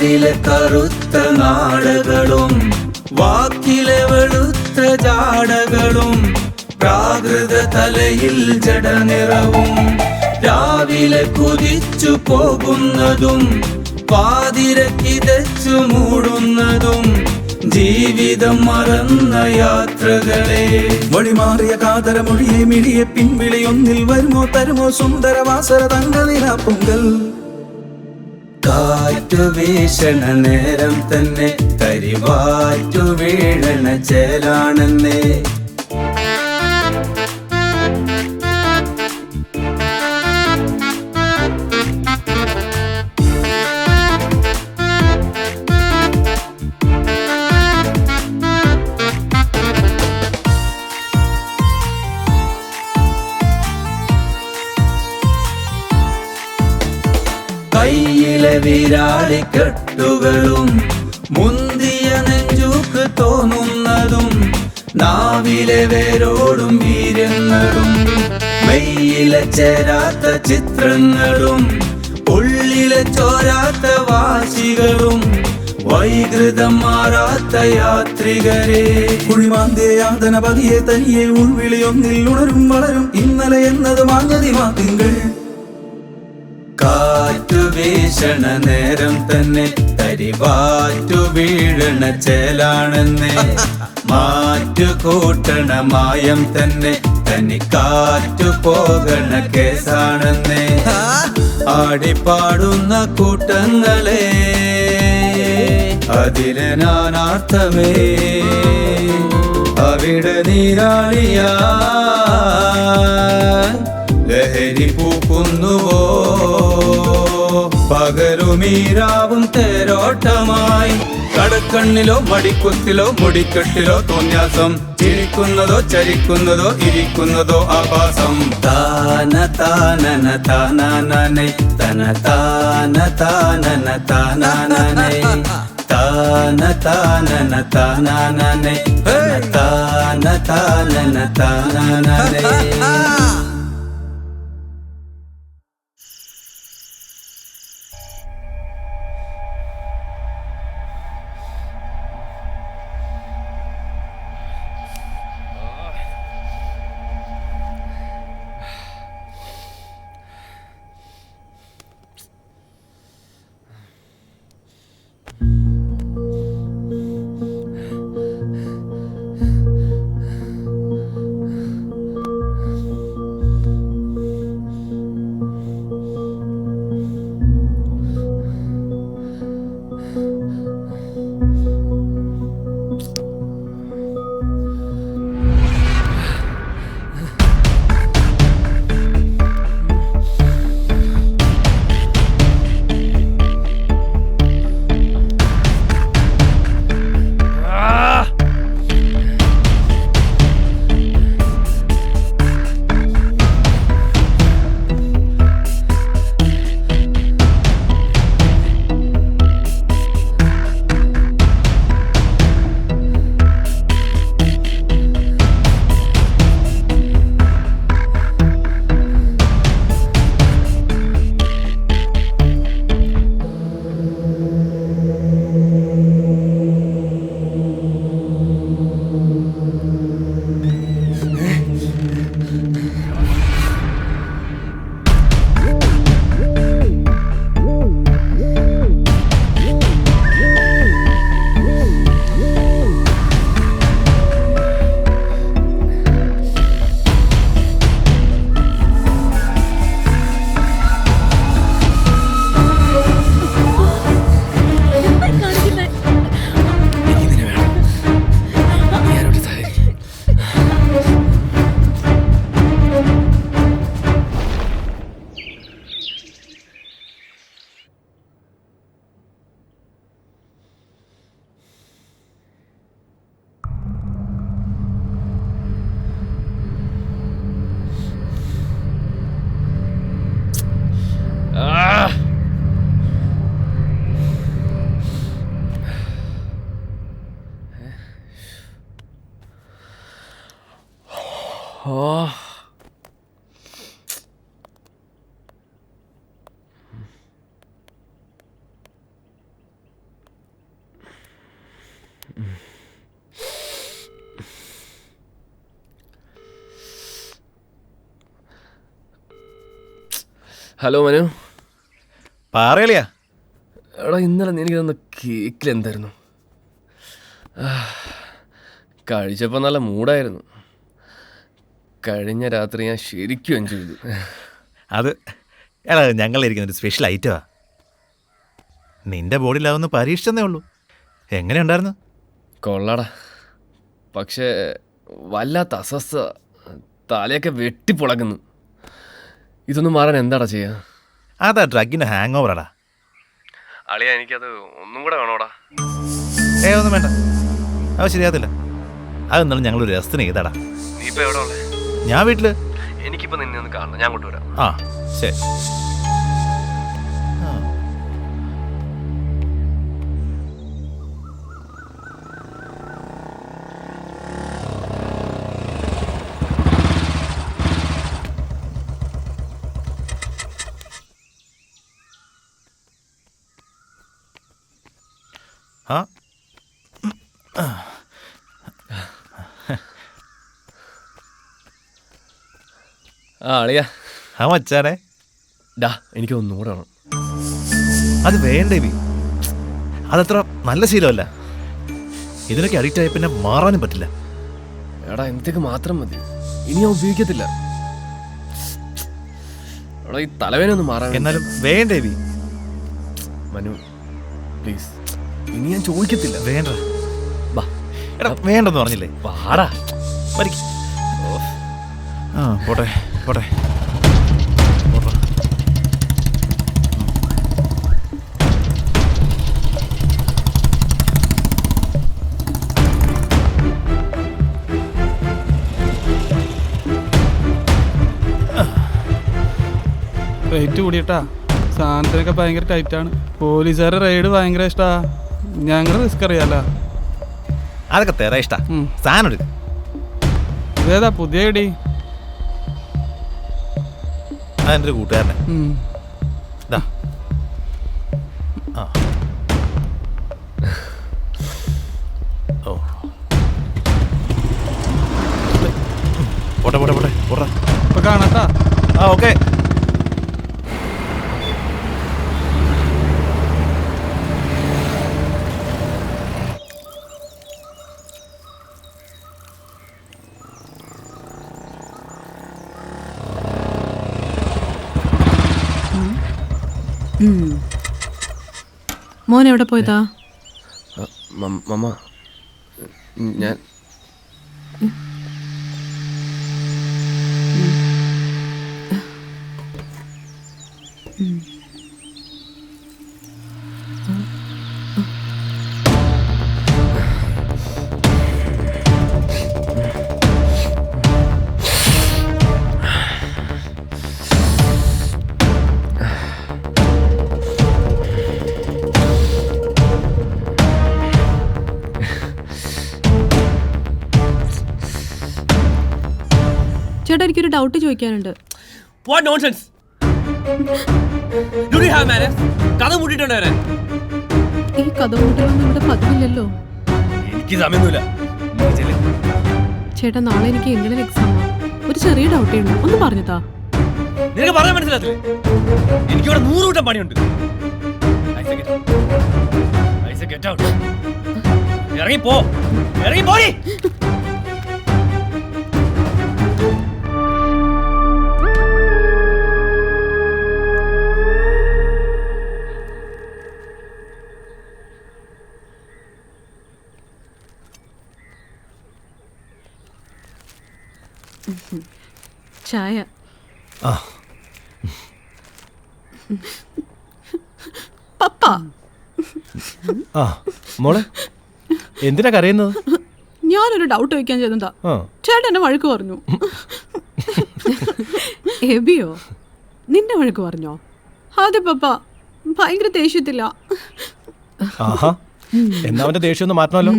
S1: കാലിലെ കറുത്ത നാടകളും വാക്കിലെ വെളുത്ത ജാടകളും പ്രാകൃത തലയിൽ ജടനിറവും രാവിലെ കുതിച്ചു പോകുന്നതും പാതിരക്കിതച്ചു മൂടുന്നതും ജീവിതം മറന്ന യാത്രകളെ
S19: മൊഴിമാറിയ കാതര മൊഴിയെ മിഴിയെ പിൻവിളിയൊന്നിൽ വരുമോ തരുമോ സുന്ദരവാസര തങ്കനില പൊങ്കൽ
S1: കാറ്റു വീശണ നേരം തന്നെ കരിവാറ്റു വീഴണ ചേലാണെന്നേ കയ്യിലെ വിരാളിക്കെട്ടുകളും മുന്തിയ നെഞ്ചൂക്ക് തോന്നുന്നതും നാവിലെ വേരോടും വീര്യങ്ങളും മെയ്യിലെ ചേരാത്ത ചിത്രങ്ങളും ഉള്ളിലെ ചോരാത്ത വാശികളും വൈകൃതം മാറാത്ത യാത്രികരെ
S19: കുഴിമാന്തേ യാതന പതിയെ തനിയെ ഉൾവിളിയൊന്നിൽ ഉണരും വളരും ഇന്നലെ എന്നത് മാഞ്ഞതി മാത്തിങ്കൾ
S1: കാറ്റു വീശണ നേരം തന്നെ കരിവാറ്റു വീഴണ ചേലാണെന്നേ മാറ്റു കൂട്ടണ മായം തന്നെ തനിക്കാറ്റു പോകണ കേസാണെന്നേ ആടിപ്പാടുന്ന കൂട്ടങ്ങളെ അതിലെ നാനാർത്ഥമേ അവിടെ നീരാളിയാ ലഹരി പൂക്കുന്നുവോ പകരുമീരാവും തേരോട്ടമായി കടക്കണ്ണിലോ മടിക്കുത്തിലോ മുടിക്കെട്ടിലോ തോന്യാസം ചിരിക്കുന്നതോ ചരിക്കുന്നതോ ഇരിക്കുന്നതോ ആഭാസം താന താനന താനനെ തന താന താനന താനനെ താന താനന താനനെ താന താനന താനനെ
S12: ഹലോ മനു.
S18: പറയലിയാ.
S12: എടാ ഇന്നലെ എനിക്ക് തന്ന കേക്കിൽ എന്തായിരുന്നു? കഴിച്ചപ്പോൾ നല്ല മൂടായിരുന്നു. കഴിഞ്ഞ രാത്രി ഞാൻ ശരിക്കും എൻജോയ് ചെയ്തു.
S18: അത് എടാ ഞങ്ങളിരിക്കുന്നൊരു സ്പെഷ്യൽ ഐറ്റമാ. നിന്റെ ബോഡിയിലാവുന്ന പരീക്ഷിച്ചെന്നേ ഉള്ളൂ. എങ്ങനെയുണ്ടായിരുന്നു?
S12: കൊള്ളടാ. പക്ഷേ വല്ലാത്ത അസ്വസ്ഥത, തലയൊക്കെ വെട്ടിപ്പൊളക്കുന്നു. ഇതൊന്നും മാറാൻ എന്താടാ ചെയ്യുക?
S18: അതാ ഡ്രഗിൻ്റെ ഹാങ് ഓവറാടാ.
S12: അളിയാ എനിക്കത് ഒന്നും കൂടെ വേണോടാ.
S18: ഒന്നും വേണ്ട, അത് ശരിയാകത്തില്ല. അതെന്നാലും ഞങ്ങളൊരു രസത്തിന് ചെയ്താടാ.
S12: നീ ഇപ്പോൾ എവിടെ ഉള്ളേ?
S18: ഞാൻ വീട്ടിൽ.
S12: എനിക്കിപ്പോൾ നിന്നെ ഒന്ന് കാണണം, ഞാൻ കൊണ്ടുവരാം.
S18: ആ ശരി.
S12: അളിയാ.
S18: ആ മച്ചാനെ,
S12: ഡാ എനിക്ക് ഒന്നുകൂടെ വേണം.
S18: അത് വേണ്ടേ ബി, അതത്ര നല്ല ശീലമല്ല. ഇതിനൊക്കെ അഡിക്റ്റ് ആയി പിന്നെ മാറാനും പറ്റില്ല.
S12: എടാ എന്തൊക്കെ മാത്രം മതി, ഇനി ഞാൻ ഉപയോഗിക്കത്തില്ല. എടാ ഈ തലവേന ഒന്ന് മാറാൻ.
S18: എന്നാലും വേണ്ടേ ബി.
S12: മനു പ്ലീസ്, ഇനി ഞാൻ ചോദിക്കത്തില്ല.
S18: വേണ്ട. എടാ വേണ്ടെന്ന് പറഞ്ഞില്ലേ?
S12: വാടാ.
S18: ആ പോട്ടെ പോട്ടെ.
S6: റേറ്റ് കൂടിയിട്ടാ, സാധനത്തിനൊക്കെ ഭയങ്കര ടൈറ്റാണ്. പോലീസുകാരുടെ റെയ്ഡ് ഭയങ്കര ഇഷ്ടാ. ഞങ്ങൾ റിസ്ക് അറിയാലോ.
S18: അതൊക്കെ തരാ ഇഷ്ടാ. സാധനം എടുക്കും.
S6: ഇതേതാ പുതിയ ഐഡി?
S18: അതെൻ്റെ ഒരു കൂട്ടുകാരനെ. ഓ പോട്ടെ പോട്ടെ പോട്ടെ പോട്ടെ.
S6: ഇപ്പൊ കാണാട്ടാ.
S18: ആ ഓക്കെ.
S11: മോൻ എവിടെ പോയതാ?
S12: മമ്മ ഞാൻ
S11: ചേട്ടാ എനിക്കൊരു ഡൗട്ട് ചോദിക്കാനുണ്ട്.
S12: What nonsense? Do you have manners? കഥ മൂട്ടിട്ടുണ്ട് വരാൻ.
S11: ഈ കഥ കൂട്ടലൊന്നും ഇവിടെ പതിവില്ലല്ലോ.
S12: എനിക്ക് സമയമൊന്നുമില്ല.
S11: ചേട്ടാ നാളെ എനിക്ക് എങ്ങനെ എക്സാം? ഒരു ചെറിയ ഡൗട്ടേ ഉള്ളൂ, ഒന്ന് പറഞ്ഞതാ.
S12: നിനക്ക് പറയാൻ മനസ്സിലാത്തില്ലേ? എനിക്കിവിടെ 100 കൂട്ടം പണിയുണ്ട്. ഇറങ്ങിപ്പോ, ഇറങ്ങിപ്പോടി.
S11: ചായ. പപ്പ.
S10: മോളെ എന്തിനാ കരയുന്നത്?
S11: ഞാനൊരു ഡൗട്ട് ചോദിക്കാൻ ചെയ്താ ചേട്ടൻ എന്നെ വഴക്ക് പറഞ്ഞു. എബിയോ നിന്റെ വഴക്ക് പറഞ്ഞോ? അതെ പപ്പ, ഭയങ്കര ദേഷ്യത്തില്ല.
S10: എന്നാ അവന്റെ ദേഷ്യം ഒന്ന് മാറ്റണമല്ലോ.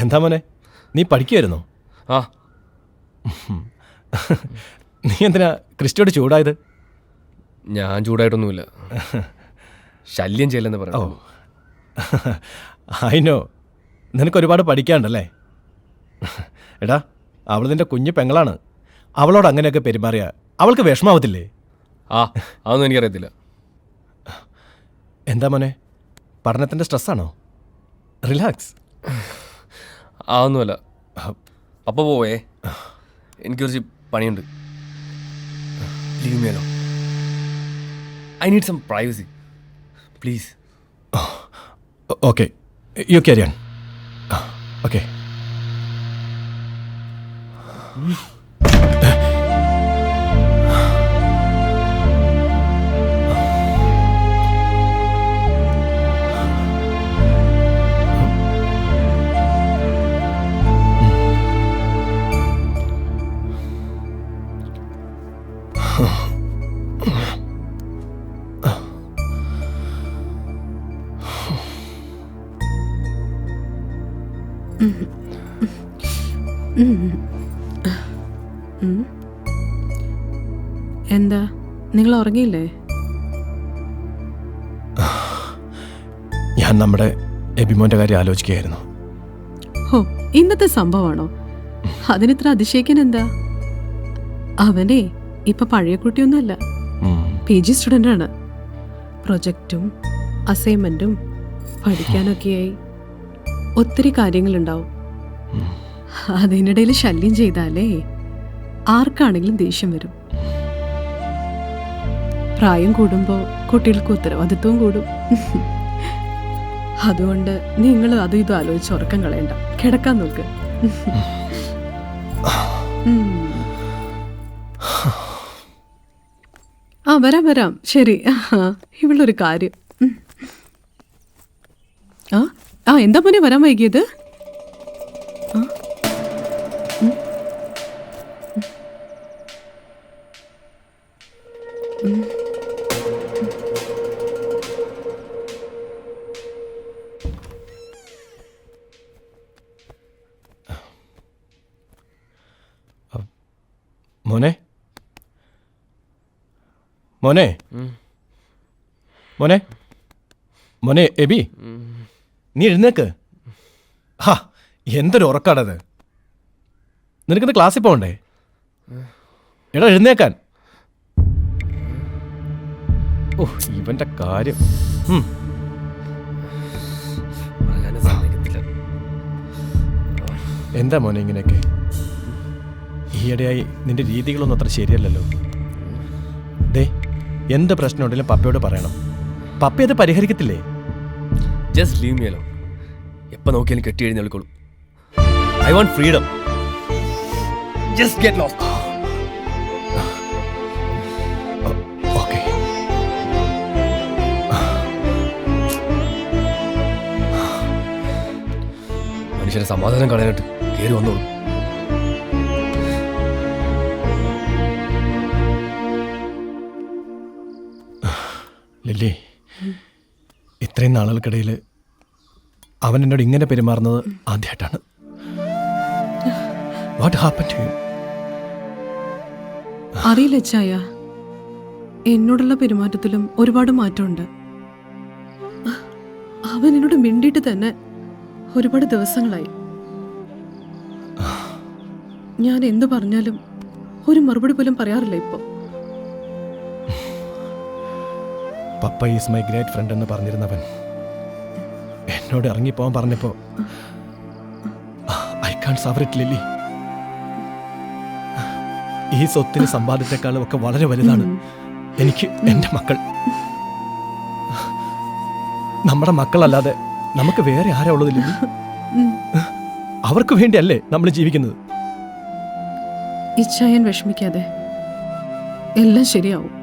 S10: എന്താ മോനെ, നീ പഠിക്കുമായിരുന്നോ?
S12: ആ.
S10: നീ എന്തിനാ ക്രിസ്റ്റോട് ചൂടായത്?
S12: ഞാൻ ചൂടായിട്ടൊന്നുമില്ല, ശല്യം ചെയ്യലെന്ന്
S10: ഓ,
S12: പറഞ്ഞു.
S10: അയിനോ, നിനക്ക് ഒരുപാട് പഠിക്കാണ്ടല്ലേ? എടാ, അവൾ നിന്റെ കുഞ്ഞു പെങ്ങളാണ്. അവളോട് അങ്ങനെയൊക്കെ പെരുമാറിയ അവൾക്ക് വിഷമാവത്തില്ലേ?
S12: ആ, അതൊന്നും എനിക്കറിയത്തില്ല.
S10: എന്താ മോനെ, പഠനത്തിൻ്റെ സ്ട്രെസ്സാണോ? റിലാക്സ്.
S12: അതൊന്നുമല്ല. അപ്പോൾ പോവേ, എനിക്ക് കുറച്ച് പണിയുണ്ട്. Leave me alone. I need some privacy please.
S10: Okay, you carry on. Okay.
S11: എന്താ, നിങ്ങൾ ഉറങ്ങിയില്ലേ?
S10: ഞാൻ നമ്മുടെ എബിമോൻ്റെ കാര്യം ആലോചിക്കുകയായിരുന്നു.
S11: ഹോ, ഇന്നത്തെ സംഭവമാണോ? അതിനിത്ര അതിശയിക്കാൻ എന്താ? അവനെ ഇപ്പൊ പഴയ കുട്ടിയൊന്നുമല്ല, PG സ്റ്റുഡൻ്റ് ആണ്. പ്രൊജക്റ്റും അസൈൻമെൻറ്റും പഠിക്കാനൊക്കെയായി ഒത്തിരി കാര്യങ്ങളുണ്ടാവും. അതിനിടയിൽ ശല്യം ചെയ്താലേ ആർക്കാണെങ്കിലും ദേഷ്യം വരും. പ്രായം കൂടുമ്പോൾ കുട്ടികൾക്ക് ഉത്തരവാദിത്വവും കൂടും. അതുകൊണ്ട് നിങ്ങൾ അതും ഇതും ആലോചിച്ച് ഉറക്കം കളയണ്ട, കിടക്കാൻ നോക്ക്. ആ, വരാം വരാം, ശരി. ഇവളൊരു കാര്യം. ആ ആ എന്താ മോനെ വരാൻ വൈകിയത്?
S10: മോനെ, മോനെ, മോനെ, മോനെ എബി, നീ എഴുന്നേക്ക്. ഹാ, എന്തൊരു ഉറക്കാടത്. നിനക്കിന്ന് ക്ലാസ്സിൽ പോകണ്ടേ? എടാ, എഴുന്നേക്കാൻ. ഓ, ഇവന്റെ കാര്യം. എന്താ മോനെ ഇങ്ങനെയൊക്കെ? ഈയിടെയായി നിന്റെ രീതികളൊന്നും അത്ര ശരിയല്ലല്ലോ. ദേ, എന്ത് പ്രശ്നമുണ്ടെങ്കിലും പപ്പയോട് പറയണം. പപ്പ അത് പരിഹരിക്കത്തില്ലേ?
S12: Just leave me alone. എപ്പോൾ നോക്കിയാലും കെട്ടി എഴുന്നേൽക്കോളൂ. I want freedom. Just get lost.
S10: Okay.
S12: മനുഷ്യനെ സമാധാനം കളയാനായിട്ട് കയറി വന്നോളൂ.
S10: ലില്ലി, ഇത്രയും നാളുകൾക്കിടയിൽ അവൻ എന്നോട് ഇങ്ങനെ പെരുമാറുന്നത് ആദ്യമായിട്ടാണ്. What happen to you?
S11: അറിയില്ല ചായ, എന്നോടുള്ള പെരുമാറ്റത്തിലും ഒരുപാട് മാറ്റമുണ്ട്. അവൻ എന്നോട് മിണ്ടിയിട്ട് തന്നെ ഒരുപാട് ദിവസങ്ങളായി. ഞാൻ എന്തു പറഞ്ഞാലും ഒരു മറുപടി പോലും പറയാറില്ല ഇപ്പോൾ.
S10: Papa is my great friend എന്ന് പറഞ്ഞിരുന്നവൻ എന്നോട് ഇറങ്ങിപ്പോവാൻ പറഞ്ഞപ്പോൾ I can suffer it Lily. ഈ സ്വത്തിന് സമ്പാദ്യത്തെക്കാളും ഒക്കെ വളരെ വലുതാണ് എനിക്ക് എൻ്റെ മക്കൾ. നമ്മുടെ മക്കളല്ലാതെ നമുക്ക് വേറെ ആരാ ഉള്ളത് ലില്ലി? അവർക്ക് വേണ്ടിയല്ലേ നമ്മൾ ജീവിക്കുന്നത്.
S11: ഇച്ഛായൻ വിഷമിക്കാതെ, എല്ലാം ശരിയാവും.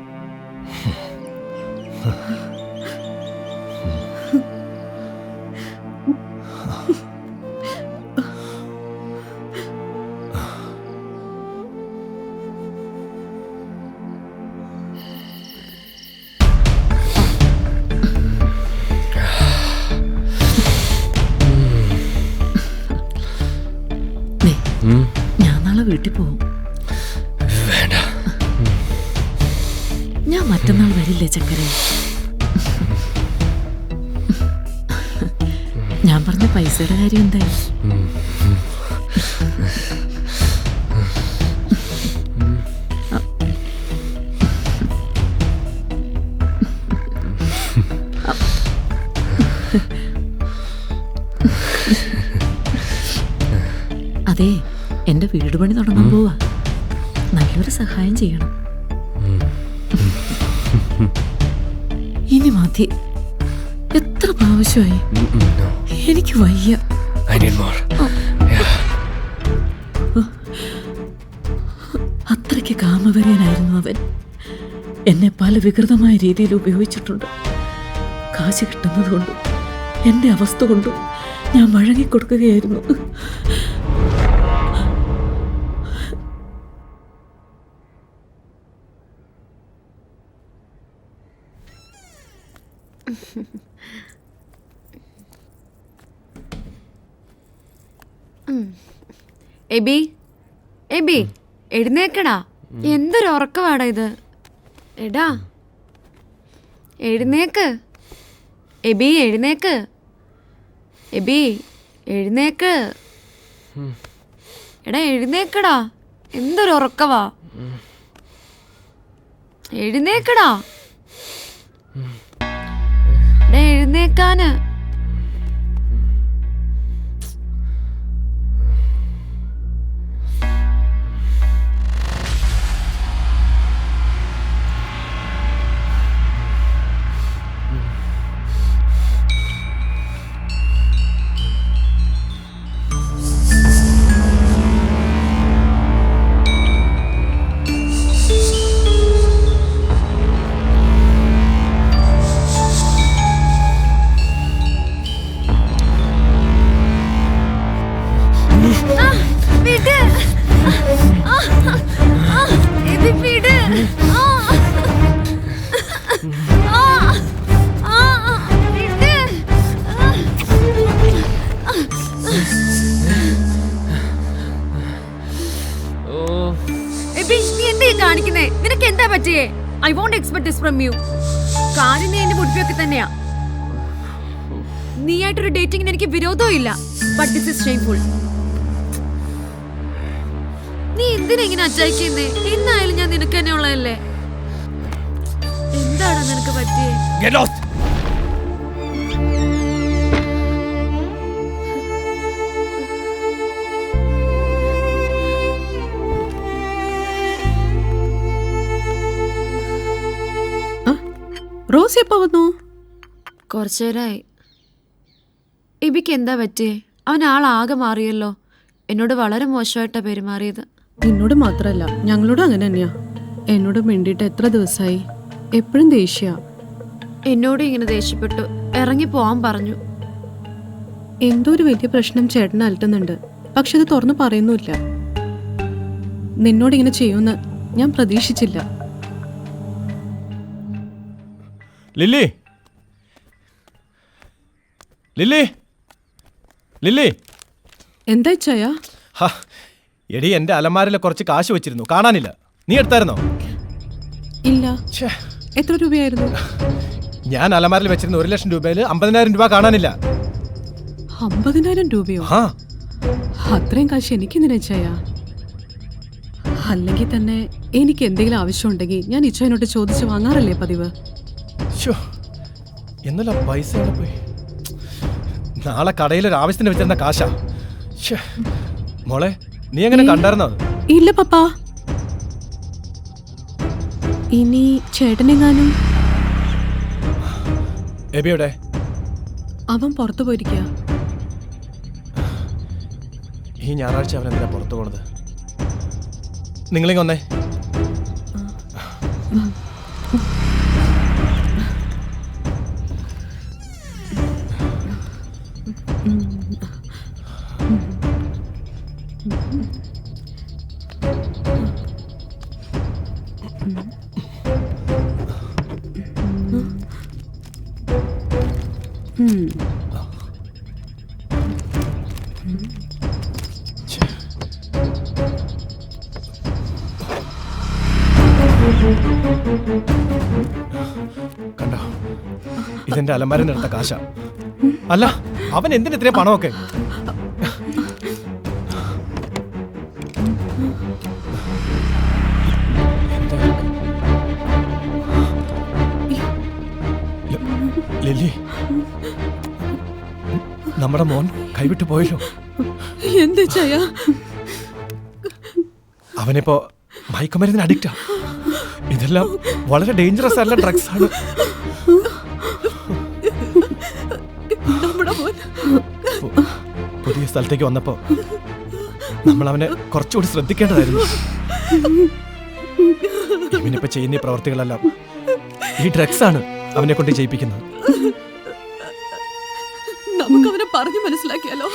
S8: ഞാൻ മറ്റന്നാൾ വരില്ലേ ചക്കരെ? ഞാൻ പറഞ്ഞ പൈസയുടെ കാര്യം എന്തായി? അതെ, എന്റെ വീട് പണി തുടങ്ങാൻ പോവാ. നല്ലൊരു സഹായം ചെയ്യണം. ഇനി മതി. എത്ര പ്രാവശ്യമായി? എനിക്ക് വയ്യ. അത്രയ്ക്ക് കാമവര്യനായിരുന്നു അവൻ. എന്നെ പല വികൃതമായ രീതിയിൽ ഉപയോഗിച്ചിട്ടുണ്ട്. കാശ് കിട്ടുന്നതുകൊണ്ടും എന്റെ അവസ്ഥ കൊണ്ടും ഞാൻ വഴങ്ങിക്കൊടുക്കുകയായിരുന്നു.
S16: AB, AB, എഴുന്നേക്കടാ. എന്തൊരു ഉറക്കമാടാ ഇത്. എടാ എഴുന്നേക്ക്. എബി എഴുന്നേക്ക്. എബി എഴുന്നേക്ക്. എടാ എഴുന്നേക്കടാ. എന്തൊരു ഉറക്കവാ. എഴുന്നേക്കടാ. എഴുന്നേക്കാന്. നിനക്ക് എന്താ പറ്റിയേ? I won't expect this from you. കാര്യം നീ എന്റെ മുടിപ്പൊക്കെ തന്നെയാ. നീ ആയിട്ടൊരു ഡേറ്റിംഗിന് എനിക്ക് വിരോധവും ഇല്ല. But this is shameful. നീ എന്തിനാ ഇങ്ങനെ അച്ചായിക്കുന്നേ? എന്നായാലും ഞാൻ നിനക്ക് തന്നെ ഉള്ളതല്ലേ. എന്താണ് നിനക്ക് പറ്റിയേ?
S11: റോസി എപ്പോ വന്നു?
S16: കുറച്ചേരായി. എബിക്ക് എന്താ പറ്റിയേ? അവൻ ആളാകെ മാറിയല്ലോ. എന്നോട് വളരെ മോശമായിട്ടാ പെരുമാറിയത്.
S11: എന്നോട് മാത്രല്ല, ഞങ്ങളോടും അങ്ങനെ തന്നെയാ. എന്നോട് മിണ്ടിയിട്ട് എത്ര ദിവസമായി? എപ്പോഴും ദേഷ്യ.
S16: എന്നോട് ഇങ്ങനെ ദേഷ്യപ്പെട്ടു. ഇറങ്ങി പോവാൻ പറഞ്ഞു.
S11: എന്തോ ഒരു വലിയ പ്രശ്നം ചേട്ടന് അലട്ടുന്നുണ്ട്. പക്ഷെ അത് തുറന്നു പറയുന്നില്ല. നിന്നോട് ഇങ്ങനെ ചെയ്യുമെന്ന് ഞാൻ പ്രതീക്ഷിച്ചില്ല.
S10: Lily, Lily, Lily.
S11: എന്താ ചായ?
S10: എടി, എന്റെ അലമാരിലെ കുറച്ച് കാശ് വെച്ചിരുന്നു, കാണാനില്ല. നീ എടുത്തായിരുന്നോ?
S11: ഇല്ല. എത്ര രൂപയായിരുന്നു?
S10: ഞാൻ അലമാരിൽ വെച്ചിരുന്ന 1,00,000 രൂപയിൽ 50,000 രൂപ കാണാനില്ല.
S11: 50,000 രൂപയോ? അത്രയും കാശ് എനിക്കെന്തിനാ ചായ? അല്ലെങ്കിൽ തന്നെ എനിക്ക് എന്തെങ്കിലും ആവശ്യമുണ്ടെങ്കിൽ ഞാൻ ഇച്ചോനോട്ട് ചോദിച്ച് വാങ്ങാറല്ലേ പതിവ്.
S10: എന്നല്ല പൈസ പോയി. നാളെ കടയിൽ ഒരു ആവശ്യത്തിന് വെച്ചിരുന്ന കാശാ. മോളെ, നീ എങ്ങനെ കണ്ടായിരുന്നോ?
S11: ഇല്ല പപ്പാ. ഇനി ചേട്ടനെങ്ങാനും?
S10: എബിയുടെ
S11: അവൻ പുറത്തു പോയിരിക്കുക.
S10: ഈ ഞായറാഴ്ച അവൻ എന്തിനാ പുറത്തു പോണത്? നിങ്ങളിങ്ങ വന്നേ. ഇതെന്റെ അലമാരനെടുത്ത കാശ. അല്ല, അവൻ എന്തിന് ഇത്രയും പണമൊക്കെ? ലില്ലി, നമ്മുടെ മോൻ കൈവിട്ടു പോയല്ലോ.
S8: എന്താ ചെയ്യാ?
S10: അവനിപ്പോ മയക്കുമരുന്നിന് അഡിക്റ്റാ. ഇതെല്ലാം വളരെ ഡേഞ്ചറസ് ആയിട്ടുള്ള ഡ്രഗ്സ് ആണ്. പുതിയ സ്ഥലത്തേക്ക് വന്നപ്പോ നമ്മൾ അവനെ കുറച്ചുകൂടി ശ്രദ്ധിക്കേണ്ടതായിരുന്നു. ഇവനിപ്പോ ചെയ്യുന്ന ഈ പ്രവർത്തികളെല്ലാം ഈ ഡ്രഗ്സ് ആണ് അവനെ കൊണ്ട് ചെയ്യിപ്പിക്കുന്നത്.
S11: നമുക്ക് അവനെ പറഞ്ഞു മനസ്സിലാക്കിയാലോ?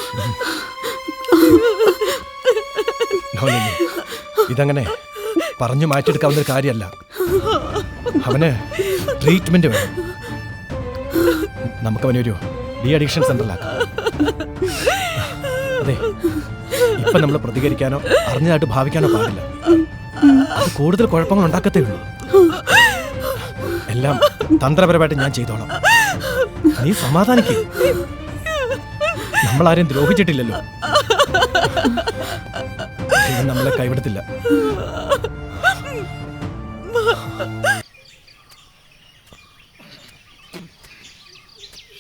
S10: ഇതങ്ങനെ പറഞ്ഞു മാറ്റിയെടുക്കാവുന്ന ഒരു കാര്യമല്ല. അവന് ട്രീറ്റ്മെന്റ് വേണം. നമുക്കവനൊരു ഡി അഡിക്ഷൻ സെന്ററിലാക്കാം. അതെ, ഇപ്പൊ നമ്മൾ പ്രതികരിക്കാനോ അറിഞ്ഞതായിട്ട് ഭാവിക്കാനോ പാടില്ല. അത് കൂടുതൽ കുഴപ്പങ്ങൾ ഉണ്ടാക്കത്തേ ഉള്ളൂ. എല്ലാം തന്ത്രപരമായിട്ട് ഞാൻ ചെയ്തോളാം. നീ സമാധാനിക്കേ. നമ്മളാരെയും ദ്രോഹിച്ചിട്ടില്ലല്ലോ. നമ്മളെ കൈവിടത്തില്ല.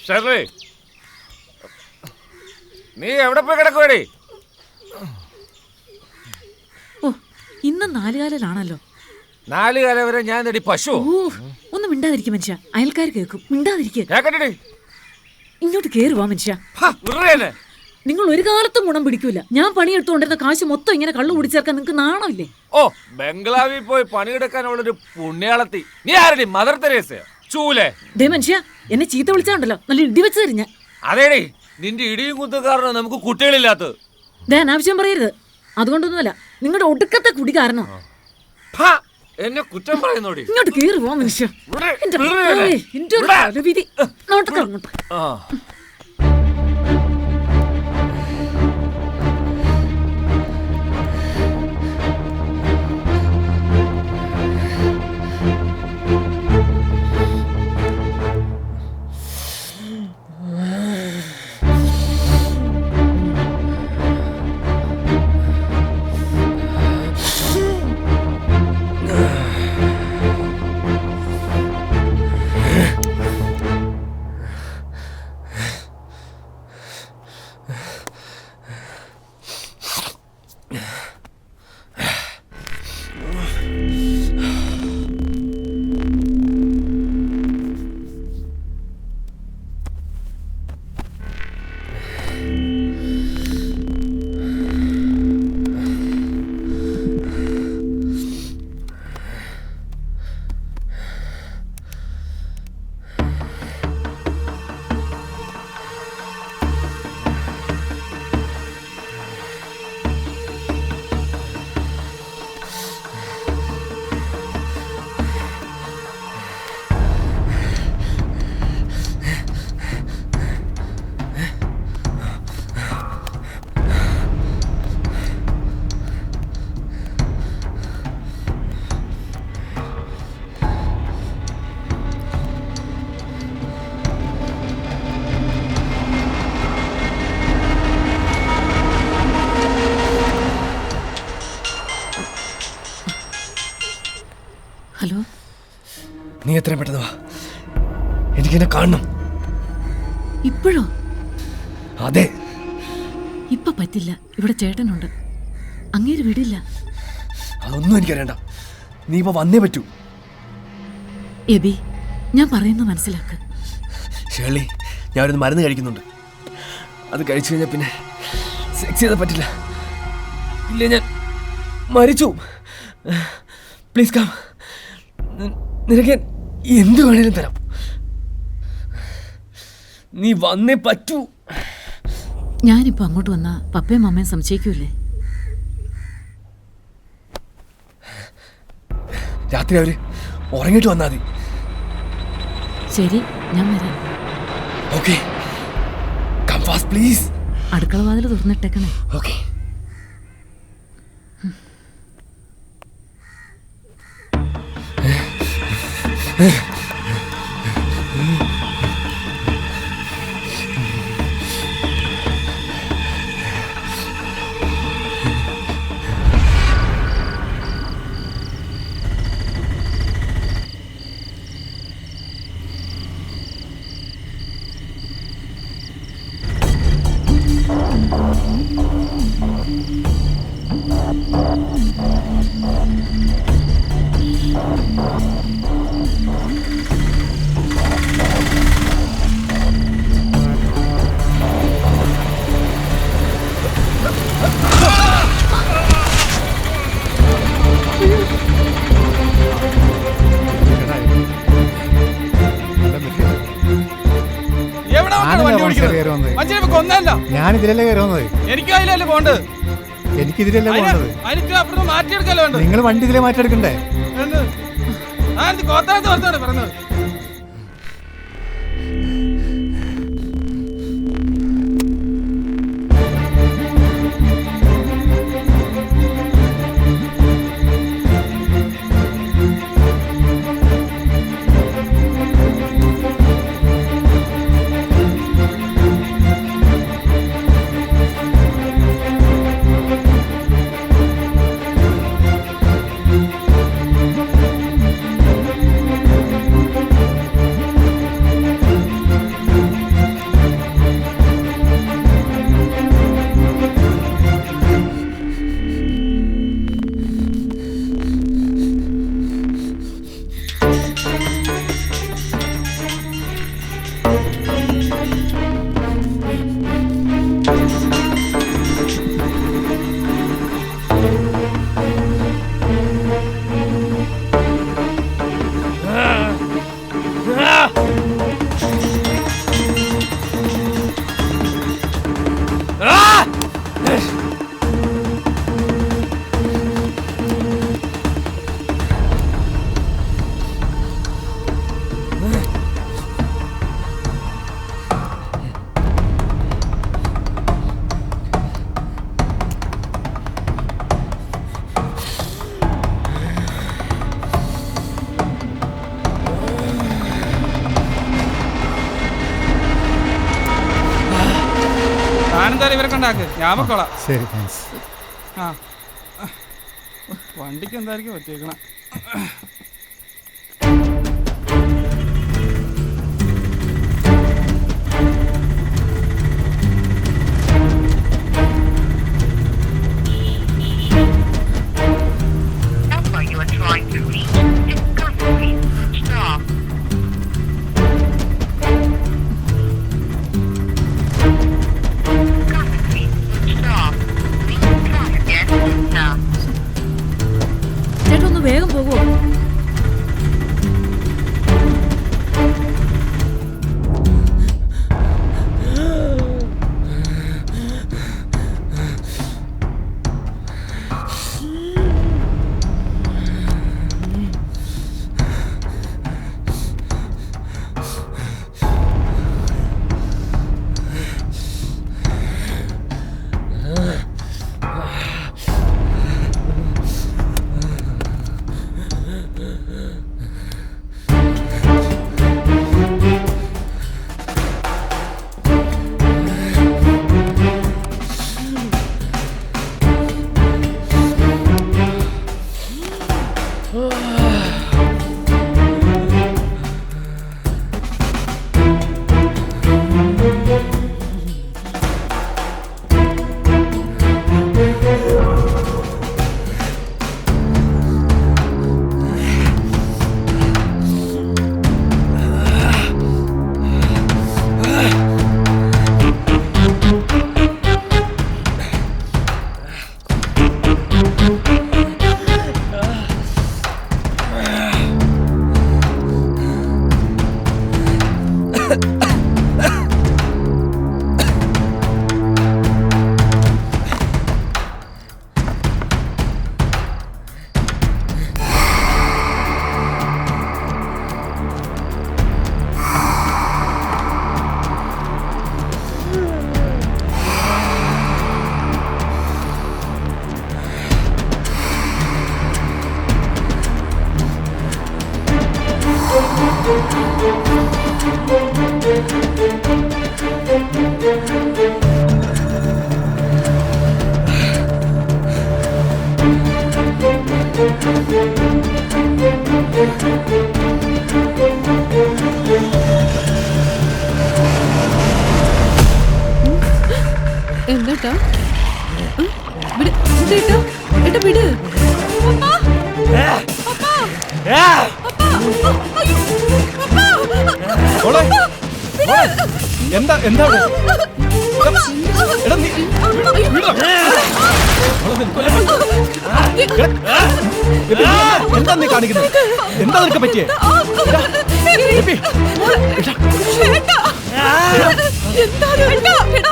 S15: ഷെർലി, നീ എവിടെ പോയി കിടക്കുവേടി?
S8: ഓ, ഇന്ന് 4 കാലിലാണല്ലോ.
S15: 4 കാലം വരെ ഞാൻ നേടി പശു.
S8: ഒന്ന് മിണ്ടാതിരിക്കും മനുഷ്യ, അയൽക്കാർ കേൾക്കും. മിണ്ടാതിരിക്കുക.
S15: കേക്കട്ടെ,
S8: ഇങ്ങോട്ട് കേറുവാ മനുഷ്യ. നിങ്ങൾ ഒരു കാലത്തും ഗുണം പിടിക്കൂല. ഞാൻ പണിയെടുത്തുകൊണ്ടിരുന്ന കാശ് മൊത്തം ഇങ്ങനെ കള്ളു കുടിച്ചേർക്കാൻ നിങ്ങൾക്ക് നാണമില്ലേ?
S15: ഓ, ബംഗ്ലാവിൽ പോയി പണിയെടുക്കാനുള്ളൊരു പുണ്യാളത്തി. നീ ആരടി, മദർ തെരേസയോ? ചൂലേ.
S8: ദേ മനുഷ്യ, എന്നെ ചീത്ത വിളിച്ചാണ്ടല്ലോ നല്ല ഇടി വെച്ച് തരും ഞാൻ.
S15: അതേടി, നിന്റെ ഇടിയും കുത്തും കാരണം നമുക്ക് കുട്ടികളില്ലാത്തത്.
S8: ദേ അനാവശ്യം പറയരുത്. അതുകൊണ്ടൊന്നുമല്ല, നിങ്ങളുടെ ഒടുക്കത്തെ കുടി കാരണം.
S15: എന്നെ കുറ്റം പറയുന്നോടി.
S8: ഇങ്ങോട്ട് കേറുവാ മനുഷ്യ. എന്റെ ഒരു തലവിധി. നോട്ടങ്ങോട്ട്. ഹലോ,
S10: നീ എത്രയും പെട്ടെന്ന് വാ. എനിക്കെന്നെ കാണണം.
S8: ഇപ്പോഴോ?
S10: അതെ.
S8: ഇപ്പൊ പറ്റില്ല. ഇവിടെ ചേട്ടനുണ്ട്. അങ്ങേര് വിടില്ല.
S10: അതൊന്നും എനിക്കറിയണ്ട. നീ ഇപ്പൊ വന്നേ പറ്റൂ.
S8: എബി, ഞാൻ പറയുന്നത് മനസ്സിലാക്ക്.
S10: ഷേർലി, ഞാനൊരു മരുന്ന് കഴിക്കുന്നുണ്ട്. അത് കഴിച്ചു കഴിഞ്ഞാൽ പിന്നെ സെക്സ് ചെയ്താൽ പറ്റില്ല. ഇല്ല, ഞാൻ മരിച്ചു. Please come. നിനക്ക് എന്ത് വേണേലും തരാം. നീ വന്നേ പറ്റൂ.
S8: ഞാനിപ്പോ അങ്ങോട്ട് വന്നാ പപ്പയും അമ്മയും സംശയിക്കൂലേ?
S10: രാത്രി അവര് ഉറങ്ങിയിട്ട് വന്നാൽ മതി.
S8: ശരി, ഞാൻ വരാം.
S10: Okay, come fast please.
S8: അടുക്കള വാതിൽ തുറന്നിട്ടേക്കണേ.
S10: ഓക്കെ.
S13: ഞാൻ ഇതിലല്ലേ കയറി വന്നത്.
S6: എനിക്കതിലല്ലേ പോണ്ടത്.
S13: എനിക്കിതിലല്ലേ പോകേണ്ടത്.
S6: മാറ്റിയെടുക്കല്ലോ വേണ്ടത്.
S13: നിങ്ങൾ വണ്ടി ഇതിലെ മാറ്റിയെടുക്കണ്ടേ?
S6: കോത്താനത്ത് പുറത്താണ് പറഞ്ഞത്. ഇവരെ കൊണ്ടാക്ക്, ഞാൻ പൊക്കോളാം.
S13: ശരി, താങ്ക്സ്.
S6: ആ വണ്ടിക്ക് എന്തായിരിക്കും പറ്റിയേക്കണം.
S8: ചേട്ടൊന്ന് വേഗം പോകുമോ?
S11: എന്താ ഏട്ടാ വിട്.
S10: എന്താ എന്താ അവിടെ? എടാ, എന്താ നീ കാണിക്കുന്നത്? എന്താ നിനക്ക് പറ്റിയേ?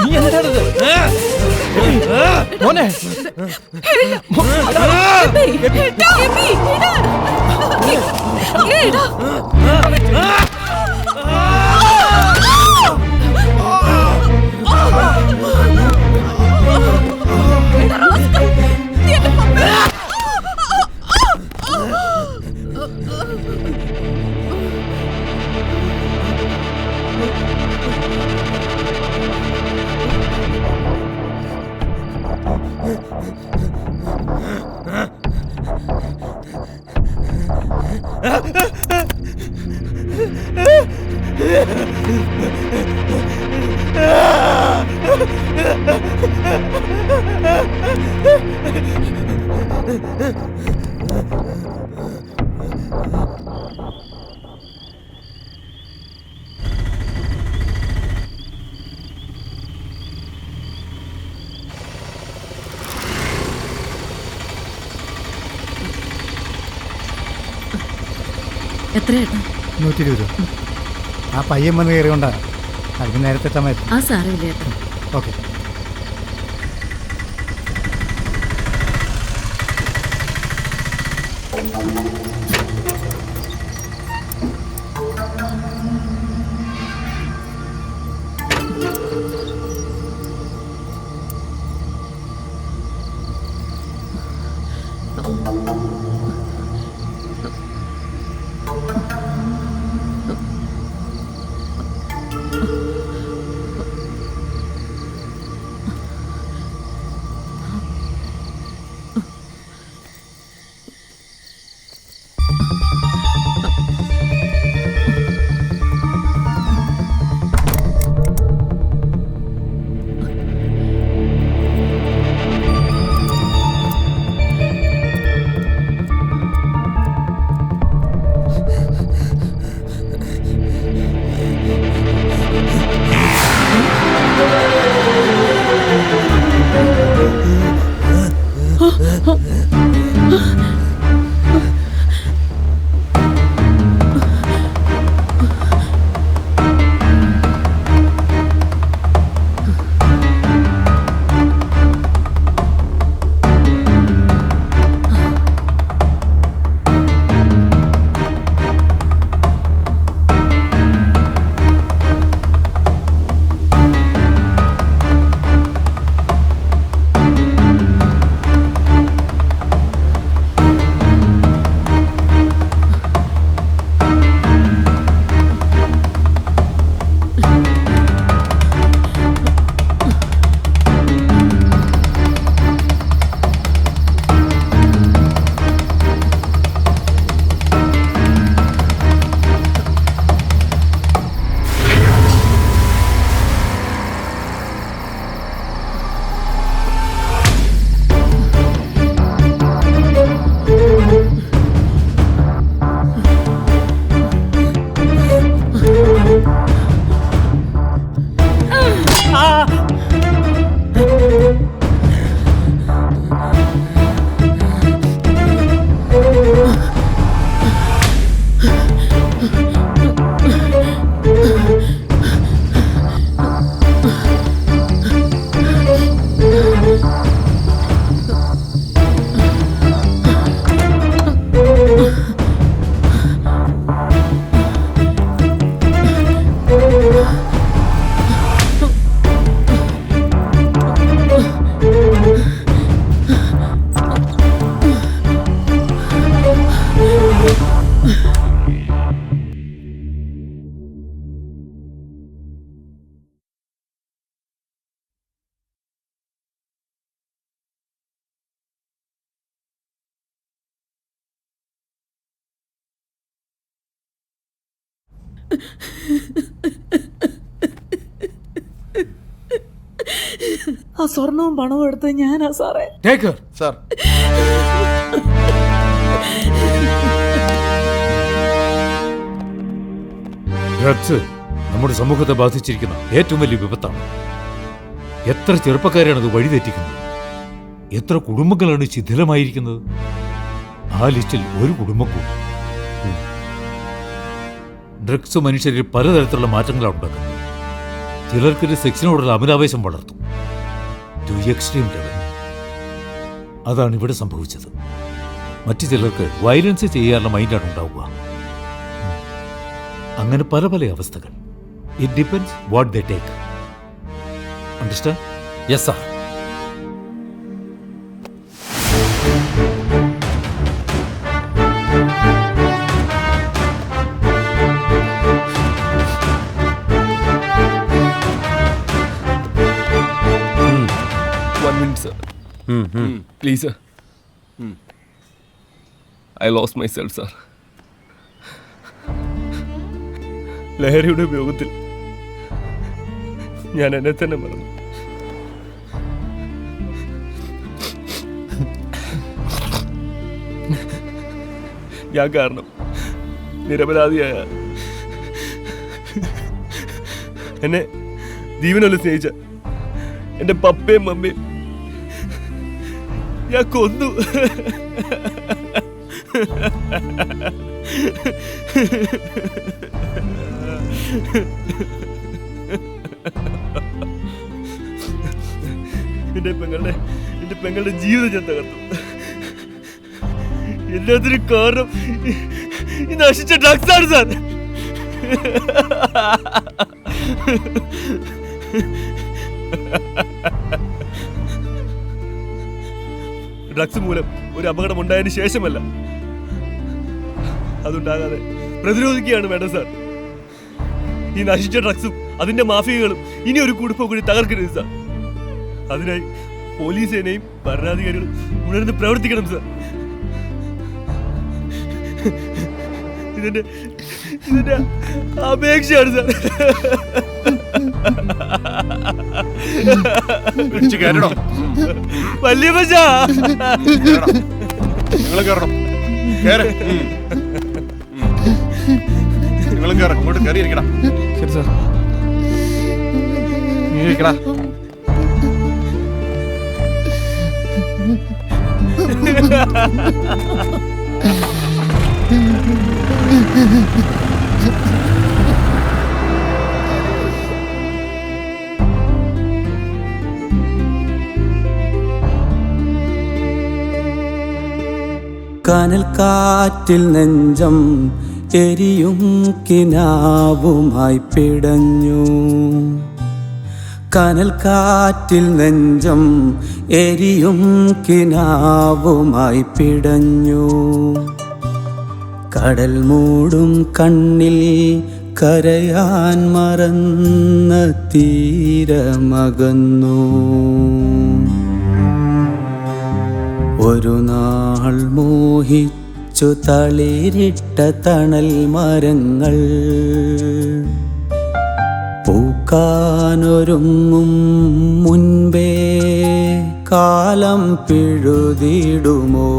S10: നീ എന്താണത് മോനെ?
S8: എത്രയേട്ടാ?
S13: 120 രൂപ. ആ പയ്യൻ വന്ന് കയറിക്കൊണ്ടാണ്. അതിന് നേരത്തെ എത്താൻ പറ്റും.
S8: ആ സാരമില്ല ഏട്ടാ.
S13: ഓക്കെ.
S8: ആ സ്വർണവും പണവും എടുത്ത് ഞാനാ സാറേ.
S10: സാർ
S2: ഡ്രഗ്സ് നമ്മുടെ സമൂഹത്തെ ബാധിച്ചിരിക്കുന്ന ഏറ്റവും വലിയ വിപത്താണ്. എത്ര ചെറുപ്പക്കാരാണ് അത് വഴിതെറ്റിക്കുന്നത്, എത്ര കുടുംബങ്ങളാണ് ശിഥിലമായിരിക്കുന്നത്. ആ ലിസ്റ്റിൽ ഒരു കുടുംബം കൂടി. ഡ്രഗ്സ് മനുഷ്യരിൽ പലതരത്തിലുള്ള മാറ്റങ്ങളാണ് ഉണ്ടാക്കുന്നത്. ചിലർക്കൊരു സെക്സിനോടുള്ള അമിതാവേശം വളർത്തും, ടു എക്സ്ട്രീം ലെവൽ. അതാണ് ഇവിടെ സംഭവിച്ചത്. മറ്റു ചിലർക്ക് വയലൻസ് ചെയ്യാനുള്ള മൈൻഡാണ് ഉണ്ടാവുക. അങ്ങനെ പല പല അവസ്ഥകൾ. It depends what they take. Understand?
S4: Yes sir.
S12: One minute, sir. Please, sir. I lost myself, sir. ലഹരിയുടെ ഉപയോഗത്തിൽ ഞാൻ എന്നെ തന്നെ മറന്നു. ഞാൻ കാരണം നിരപരാധിയായ എന്നെ ജീവനൊല്ല സ്നേഹിച്ച എൻ്റെ പപ്പയും മമ്മയും ഞാൻ കൊന്നു. എന്റെ പെങ്ങളുടെ ജീവിതം ഞാൻ തകർത്തു. എല്ലാത്തിനും കാരണം ഈ നശിച്ച ഡ്രഗ്സ് ആണ് സാർ. ഡ്രഗ്സ് മൂലം ഒരു അപകടം ഉണ്ടായതിനു ശേഷമല്ല, അതുണ്ടാകാതെ പ്രതിരോധിക്കുകയാണ് വേണ്ടത് സാർ. ഈ നശിച്ച ഡ്രഗ്സും അതിന്റെ മാഫിയകളും ഇനി ഒരു കുടുംബം കൂടി തകർക്കരുത് സാർ. അതിനായി പോലീസ് സേനയും ഭരണാധികാരികളും ഉണർന്ന് പ്രവർത്തിക്കണം സാർ. ഇതിന്റെ അപേക്ഷയാണ് സാർ. വലിയ
S18: നിങ്ങൾ കയറണം. നിങ്ങൾ കയറാം, ഇങ്ങോട്ട് കയറി ഇരിക്കടാ.
S10: ശരി സാർ. നീ ഇരിക്കടാ.
S19: കനൽ കാറ്റിൽ നെഞ്ചം എരിയും കിനാവുമായി പിടഞ്ഞു. കനൽ കാറ്റിൽ നെഞ്ചം എരിയും കിനാവുമായി പിടഞ്ഞു. കടൽ മൂടും കണ്ണിൽ കരയാൻ മറന്ന തീരമകന്നു. ഒരു നാൾ മോഹിച്ചു തളിരിട്ട തണൽ മരങ്ങൾ പൂക്കാനൊരുങ്ങും മുൻപേ കാലം പിഴുതിടുമോ?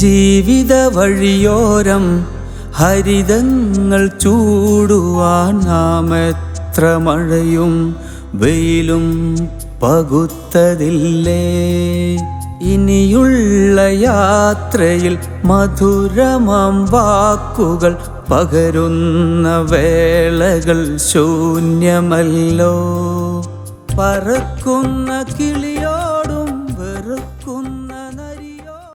S19: ജീവിത വഴിയോരം ഹരിതങ്ങൾ ചൂടുവാൻ നാം എത്ര മഴയും വെയിലും പകുത്തതില്ലേ? ഇനിയുള്ള യാത്രയിൽ മധുരമാം വാക്കുകൾ പകരുന്ന വേളകൾ ശൂന്യമല്ലോ. പറക്കുന്ന കിളിയോടു